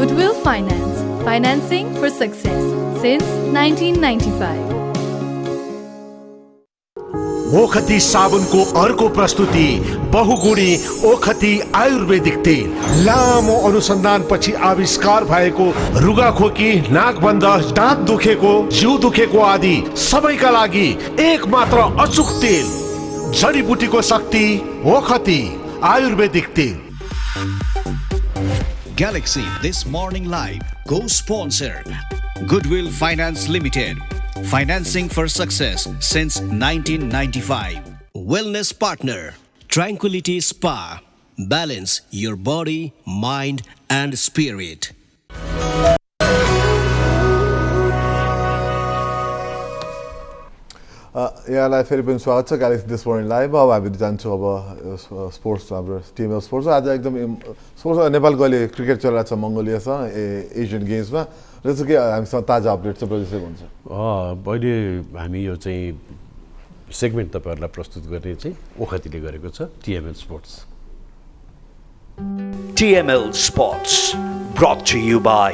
Goodwill Finance, financing for success since 1995. ओखती साबुनको अर्को प्रस्तुति बहुगुणी ओखती आयुर्वेदिक तेल लामो अनुसन्धानपछि आविष्कार भएको रुगाखोकी नाकबन्ध दाँत दुखेको जिउ दुखेको आदि सबैका लागि एक मात्र अचूक तेल जडीबुटीको शक्ति ओखती आयुर्वेदिक तेल Galaxy This Morning Live co-sponsor Goodwill Finance Limited. Financing for success since 1995. Wellness partner Tranquility Spa. Balance your body, mind and spirit. यहाँलाई फेरि पनि स्वागत छ ग्यालेक्सी दिस मर्निङ लाइभ अब हामी जान्छौँ अब स्पोर्ट्स हाम्रो टिएमएल स्पोर्ट्स आज एकदम स्पोर्ट्स नेपालको अहिले क्रिकेट चलिरहेको छ मङ्गोलियासँग एसियन गेम्समा र चाहिँ के हामीसँग ताजा अपडेट छ प्रदेशै हुन्छ अहिले हामी यो चाहिँ सेगमेन्ट तपाईँहरूलाई प्रस्तुत गर्ने चाहिँ ओखतीले गरेको छ TML sports TML Sports brought to you by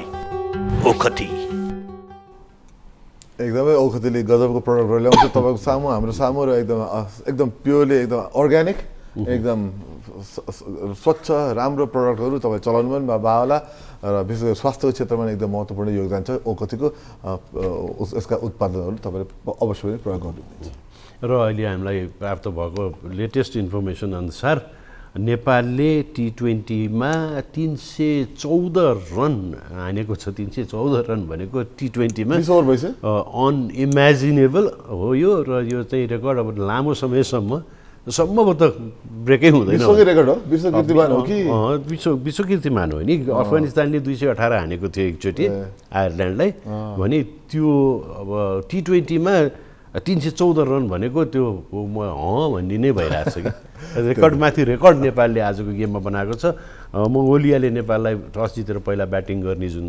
Okhati एकदमै ओखतीले गजबको प्रडक्टहरू ल्याउँछ तपाईँको सामु हाम्रो सामु र एकदम प्योरली एकदम अर्ग्यानिक एकदम स्वच्छ राम्रो प्रडक्टहरू तपाईँ चलाउनु पनि भए होला र विशेष गरी स्वास्थ्यको क्षेत्रमा एकदम महत्त्वपूर्ण योगदान छ ओखतीको यसका उत्पादनहरू तपाईँले अवश्य पनि प्रयोग गर्नुहुन्छ र अहिले हामीलाई प्राप्त भएको लेटेस्ट इन्फर्मेसन अनुसार नेपालले T20मा 314 रन हानेको छ। 314 रन भनेको T20मा अनइमेजिनेबल हो यो, र यो चाहिँ रेकर्ड अब लामो समयसम्म सम्भवतः ब्रेकै हुँदैन। विश्वकै रेकर्ड हो, विश्व कीर्तिमान हो कि विश्व कीर्तिमान हो नि। अफगानिस्तानले 218 हानेको थियो एकचोटि आयरल्यान्डलाई भने त्यो अब T20मा 314 रन भनेको त्यो म भन्ने नै भइरहेको छ कि रेकर्डमाथि रेकर्ड नेपालले आजको गेममा बनाएको छ। मङ्गोलियाले नेपाललाई टस जितेर पहिला ब्याटिङ गर्ने जुन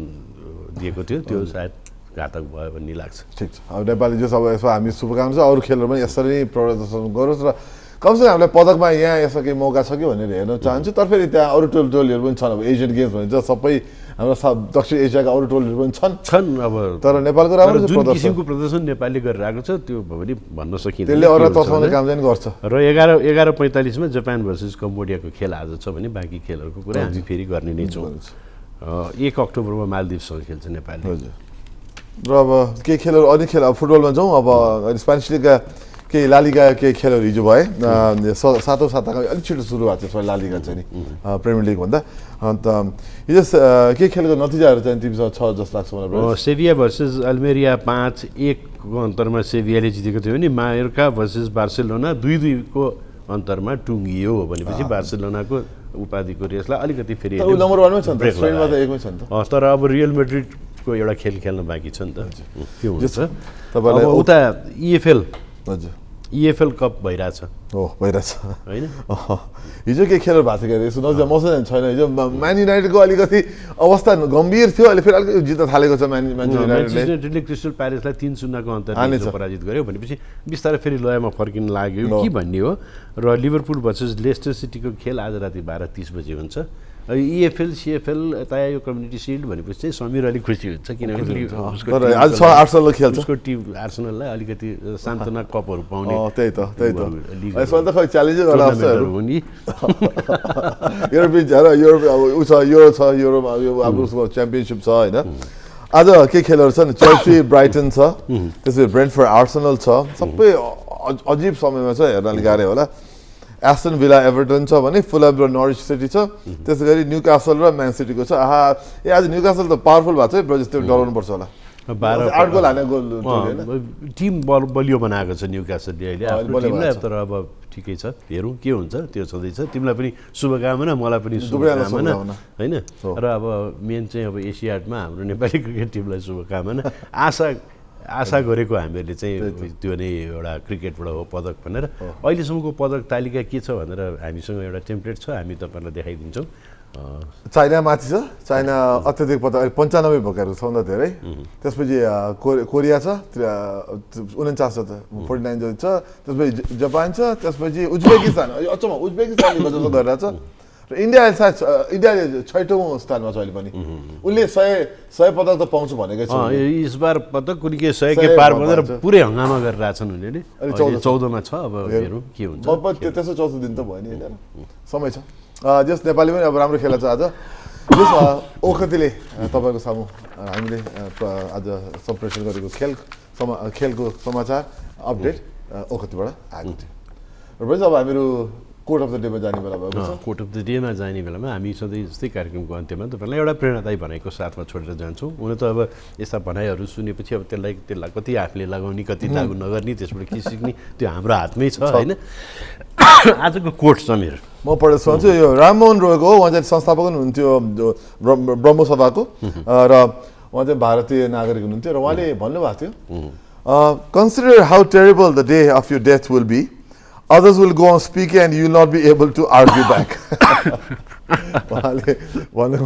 दिएको थियो त्यो सायद घातक भयो भन्ने लाग्छ। ठिक छ, अब नेपालले जो अब यसमा हामी शुभकामना छ, अरू खेलहरू पनि यसरी नै प्रदर्शन गरोस् र कमसेकम हामीलाई पदकमा यहाँ यसो केही मौका छ कि भनेर हेर्न चाहन्छु। तर फेरि त्यहाँ अरू टोलीहरू पनि छन्। अब एसियन गेम्स भनिन्छ, सबै हाम्रो दक्षिण एसियाका अरू टोलीहरू पनि छन्। अब तर नेपालको राम्रो जुन किसिमको प्रदर्शन नेपालले गरिरहेको छ त्यो पनि भन्न सकिन्छ। त्यसले अरू तर्साउने काम चाहिँ गर्छ। र 11:45 जापान भर्सेस कम्बोडियाको खेल आज छ भने बाँकी खेलहरूको कुरा हामी फेरि गर्ने नै छौँ। 1 अक्टोबरमा मालदिभ्ससँग खेल्छ नेपालले। र अब केही खेलहरू अन्य खेल फुटबलमा जाउँ। अब स्पेनिस लिगका केही लालिगा केही खेलहरू हिजो भए। सातौँ साताको अलिक छिटो सुरु भएको थियो लालिगा चाहिँ नि प्रिमियर लिग भन्दा। अन्त हिजो केही खेलको नतिजाहरू चाहिँ तिमीसँग छ जस्तो लाग्छ मलाई। सेभिया भर्सेस अल्मेरिया 5-1 को अन्तरमा सेभियाले जितेको थियो भने मायोर्का भर्सेस बार्सेलोना 2-2 को अन्तरमा टुङ्गियो भनेपछि बार्सेलोनाको उपाधिको रेसलाई अलिकति फेरि नम्बर 1मै छ नि त, श्रेणीमा त 1मै छ नि त। तर अब रियल मैड्रिडको एउटा खेल खेल्न बाँकी छ नि त। त्यो हुन्छ। अब उता EFL कप भइरहेछ। भइरहेछ होइन। हिजो के खेलहरू भएको थियो कि यसो नजिक मौसम छैन। हिजो म्यान युनाइटेडको अलिकति अवस्था गम्भीर थियो, अहिले फेरि अलिकति जित्न थालेको छ म्यानचेस्टर युनाइटेडले क्रिस्टल प्यालेसलाई 3-0 को अन्तरमा पराजित गर्यो भनेपछि बिस्तारै फेरि लयमा फर्किन लाग्यो कि भन्ने हो। र लिभरपुल भर्सेस लेस्टर सिटीको खेल आज राति 12:30 बजे हुन्छ। EFL CFL यता यो कम्युनिटी सिल्ड भनेपछि चाहिँ समीर अलिक खुसी हुन्छ किनभने आज आर्सेनल खेल्छ। उसको टिम आर्सेनललाई अलिकति सान्त्वना कपहरू पाउने। त्यही त यसमा त खै च्यालेन्जै गर्न अवस्थाहरू हो नि। युरोपियन युरोप अब उसको च्याम्पियनसिप छ होइन। आज के खेलहरू छन्? चेल्सी ब्राइटन छ, त्यसपछि ब्रेन्टफोर्ड आर्सेनल छ। सबै अजीब समयमा छ, हेर्नले गाह्रो होला। एस्टन विला एभर्टन छ भने फुलहम र नरिच सिटी छ। त्यसै गरी न्युकासल र म्यान सिटीको छ। आज न्युकासल त पावरफुल भएको छ है, ब्रजेश त्यो डराउनु पर्छ होला। 8 गोल हाने गोल टिम बलियो बनाएको छ न्युकासलले अहिले आफ्नो टिमलाई। तर अब ठिकै छ, हेरौँ के हुन्छ। त्यो छँदैछ। तिमीलाई पनि शुभकामना, मलाई पनि शुभकामना होइन। र अब मेन चाहिँ अब एसियाडमा हाम्रो नेपाली क्रिकेट टिमलाई शुभकामना। आशा गरेको हामीहरूले चाहिँ त्यो नै एउटा क्रिकेटबाट हो पदक भनेर। अहिलेसम्मको पदक तालिका के छ भनेर हामीसँग एउटा टेम्प्लेट छ, हामी तपाईँलाई देखाइदिन्छौँ। चाइना माथि छ। चाइना अत्याधिक पदक 95 भएकाहरू छ भन्दा धेरै। त्यसपछि कोरिया छ 49 छ, 49 जति छ। त्यसपछि जापान छ। त्यसपछि उज्बेकिस्तान, अचम्म उज्बेकिस्तानले जस्तो गरिरहेको छ। र इन्डियाले 6औँ स्थानमा छ अहिले पनि। उनले 100 पदक त पाउँछु भनेकै छ। यस बार पदक कुनै के 100 के पार भनेर पुरै हङ्गामा गरिरहेछन् उनीहरूले। 14मा छ, अब हेरौँ के हुन्छ। त्यसो 14 दिन त भयो नि होइन, समय छ। जस नेपाली पनि अब राम्रो खेला छ आज। जस ओखतीले तपाईँको सामु हामीले आज सम्प्रेषण गरेको खेलको समाचार अपडेट ओखतीबाट आएको थियो। र अब हामीहरू कोर्ट अफ द डेमा जाने बेला भएको छ। कोर्ट अफ द डेमा जाने बेलामा हामी सधैँ जस्तै कार्यक्रमको अन्त्यमा तपाईँलाई एउटा प्रेरणादायी भनाइको साथमा छोडेर जान्छौँ। हुन त अब यस्ता भनाइहरू सुनेपछि अब त्यसलाई कति आफूले लगाउने कति लागु नगर्ने, त्यसबाट के सिक्ने त्यो हाम्रो हातमै छ होइन। आजको कोर्ट समीर म पढेर सुनाउँछु। यो राममोहन रोयको हो, उहाँ चाहिँ संस्थापक हुनुहुन्थ्यो ब्रह्मसभाको र उहाँ चाहिँ भारतीय नागरिक हुनुहुन्थ्यो। र उहाँले भन्नुभएको थियो, consider how terrible the day of your death will be, others will go on speaking and you will not be able to argue back. उहाँले भन्नु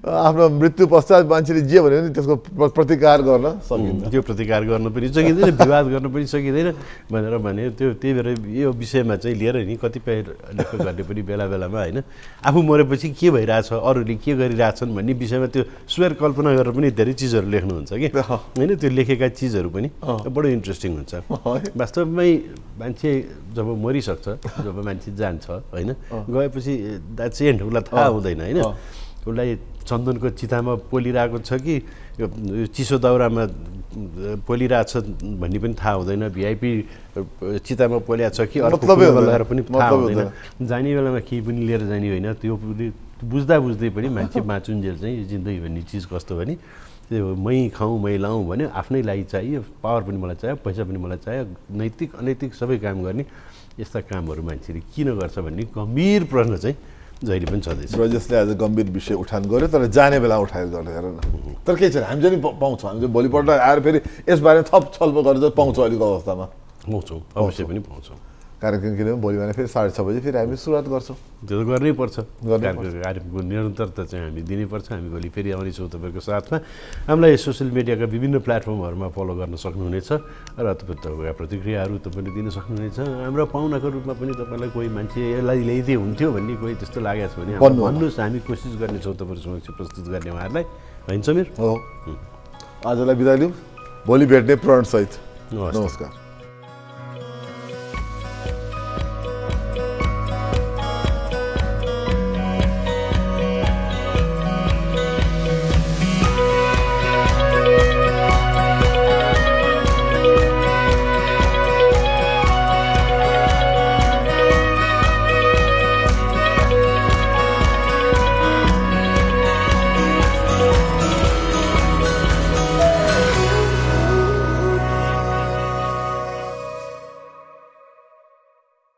आफ्नो मृत्यु पश्चात मान्छेले जे भन्यो नि त्यसको प्रतिकार गर्न सकिन्छ। त्यो प्रतिकार गर्न पनि सकिँदैन, विवाद गर्न पनि सकिँदैन भनेर भने। त्यही भएर यो विषयमा चाहिँ लिएर नि कतिपय लेखकहरूले पनि बेला बेलामा होइन आफू मरेपछि के भइरहेछ, अरूले के गरिरहेछन् भन्ने विषयमा त्यो स्वेर कल्पना गरेर पनि धेरै चिजहरू लेख्नुहुन्छ कि होइन। त्यो लेखेका चिजहरू पनि बडो इन्ट्रेस्टिङ हुन्छ। वास्तवमै मान्छे जब मरिसक्छ, जब मान्छे जान्छ होइन, गएपछि द्याट्स एन्ड, उसलाई थाहा हुँदैन होइन। उसलाई चन्दनको चितामा पोलिरहेको छ कि यो चिसो दाउरामा पोलिरहेछ भन्ने पनि थाहा हुँदैन, भिआइपी चितामा पोलिया छ कि अर्को मतलबै हुँदैन। लगाएर पनि थाहा मतलबै हुँदैन। जाने बेलामा केही पनि लिएर जाने होइन, त्यो बुझ्दा बुझ्दै पनि मान्छे बाँचुन्जेल चाहिँ जिन्दगी भन्ने चिज कस्तो भने त्यो मै खाउँ मै लाउँ भन्यो, आफ्नै लागि चाहियो, पावर पनि मलाई चाहियो, पैसा पनि मलाई चाहियो, नैतिक अनैतिक सबै काम गर्ने यस्ता कामहरू मान्छेले किन गर्छ भन्ने गम्भीर प्रश्न चाहिँ जहिले पनि छँदैछ। ब्रजेशले आज गम्भीर विषय उठान गर्यो, तर जाने बेला उठाएर गर्यो हेर न। तर केही छैन, हामी चाहिँ पाउँछौँ, हामी चाहिँ भोलिपल्ट आएर फेरि यसबारे थप छलफल गरेर पाउँछौँ अहिलेको अवस्थामा। पाउँछौँ, अवश्य पनि पाउँछौँ। कार्यक्रम किनभने भोलि बिहान फेरि 6:30 बजी फेरि हामी सुरुवात गर्छौँ। त्यो त गर्नै पर्छ, कार्यक्रमको निरन्तरता चाहिँ हामी दिनैपर्छ। हामी भोलि फेरि आउनेछौँ तपाईँको साथमा। हामीलाई सोसियल मिडियाका विभिन्न प्लेटफर्महरूमा फलो गर्न सक्नुहुनेछ र तपाईँका प्रतिक्रियाहरू तपाईँले दिन सक्नुहुनेछ। हाम्रो पाहुनाको रूपमा पनि तपाईँलाई कोही मान्छे यसलाई ल्याइदिए हुन्थ्यो भन्ने कोही त्यस्तो लागेको छ भने भन्नुहोस्, हामी कोसिस गर्नेछौँ तपाईँहरू समक्ष प्रस्तुत गर्ने उहाँहरूलाई। होइन समीर? हो, आजलाई बिदा लिउँ, भोलि भेट्ने प्रणसहित। नमस्कार।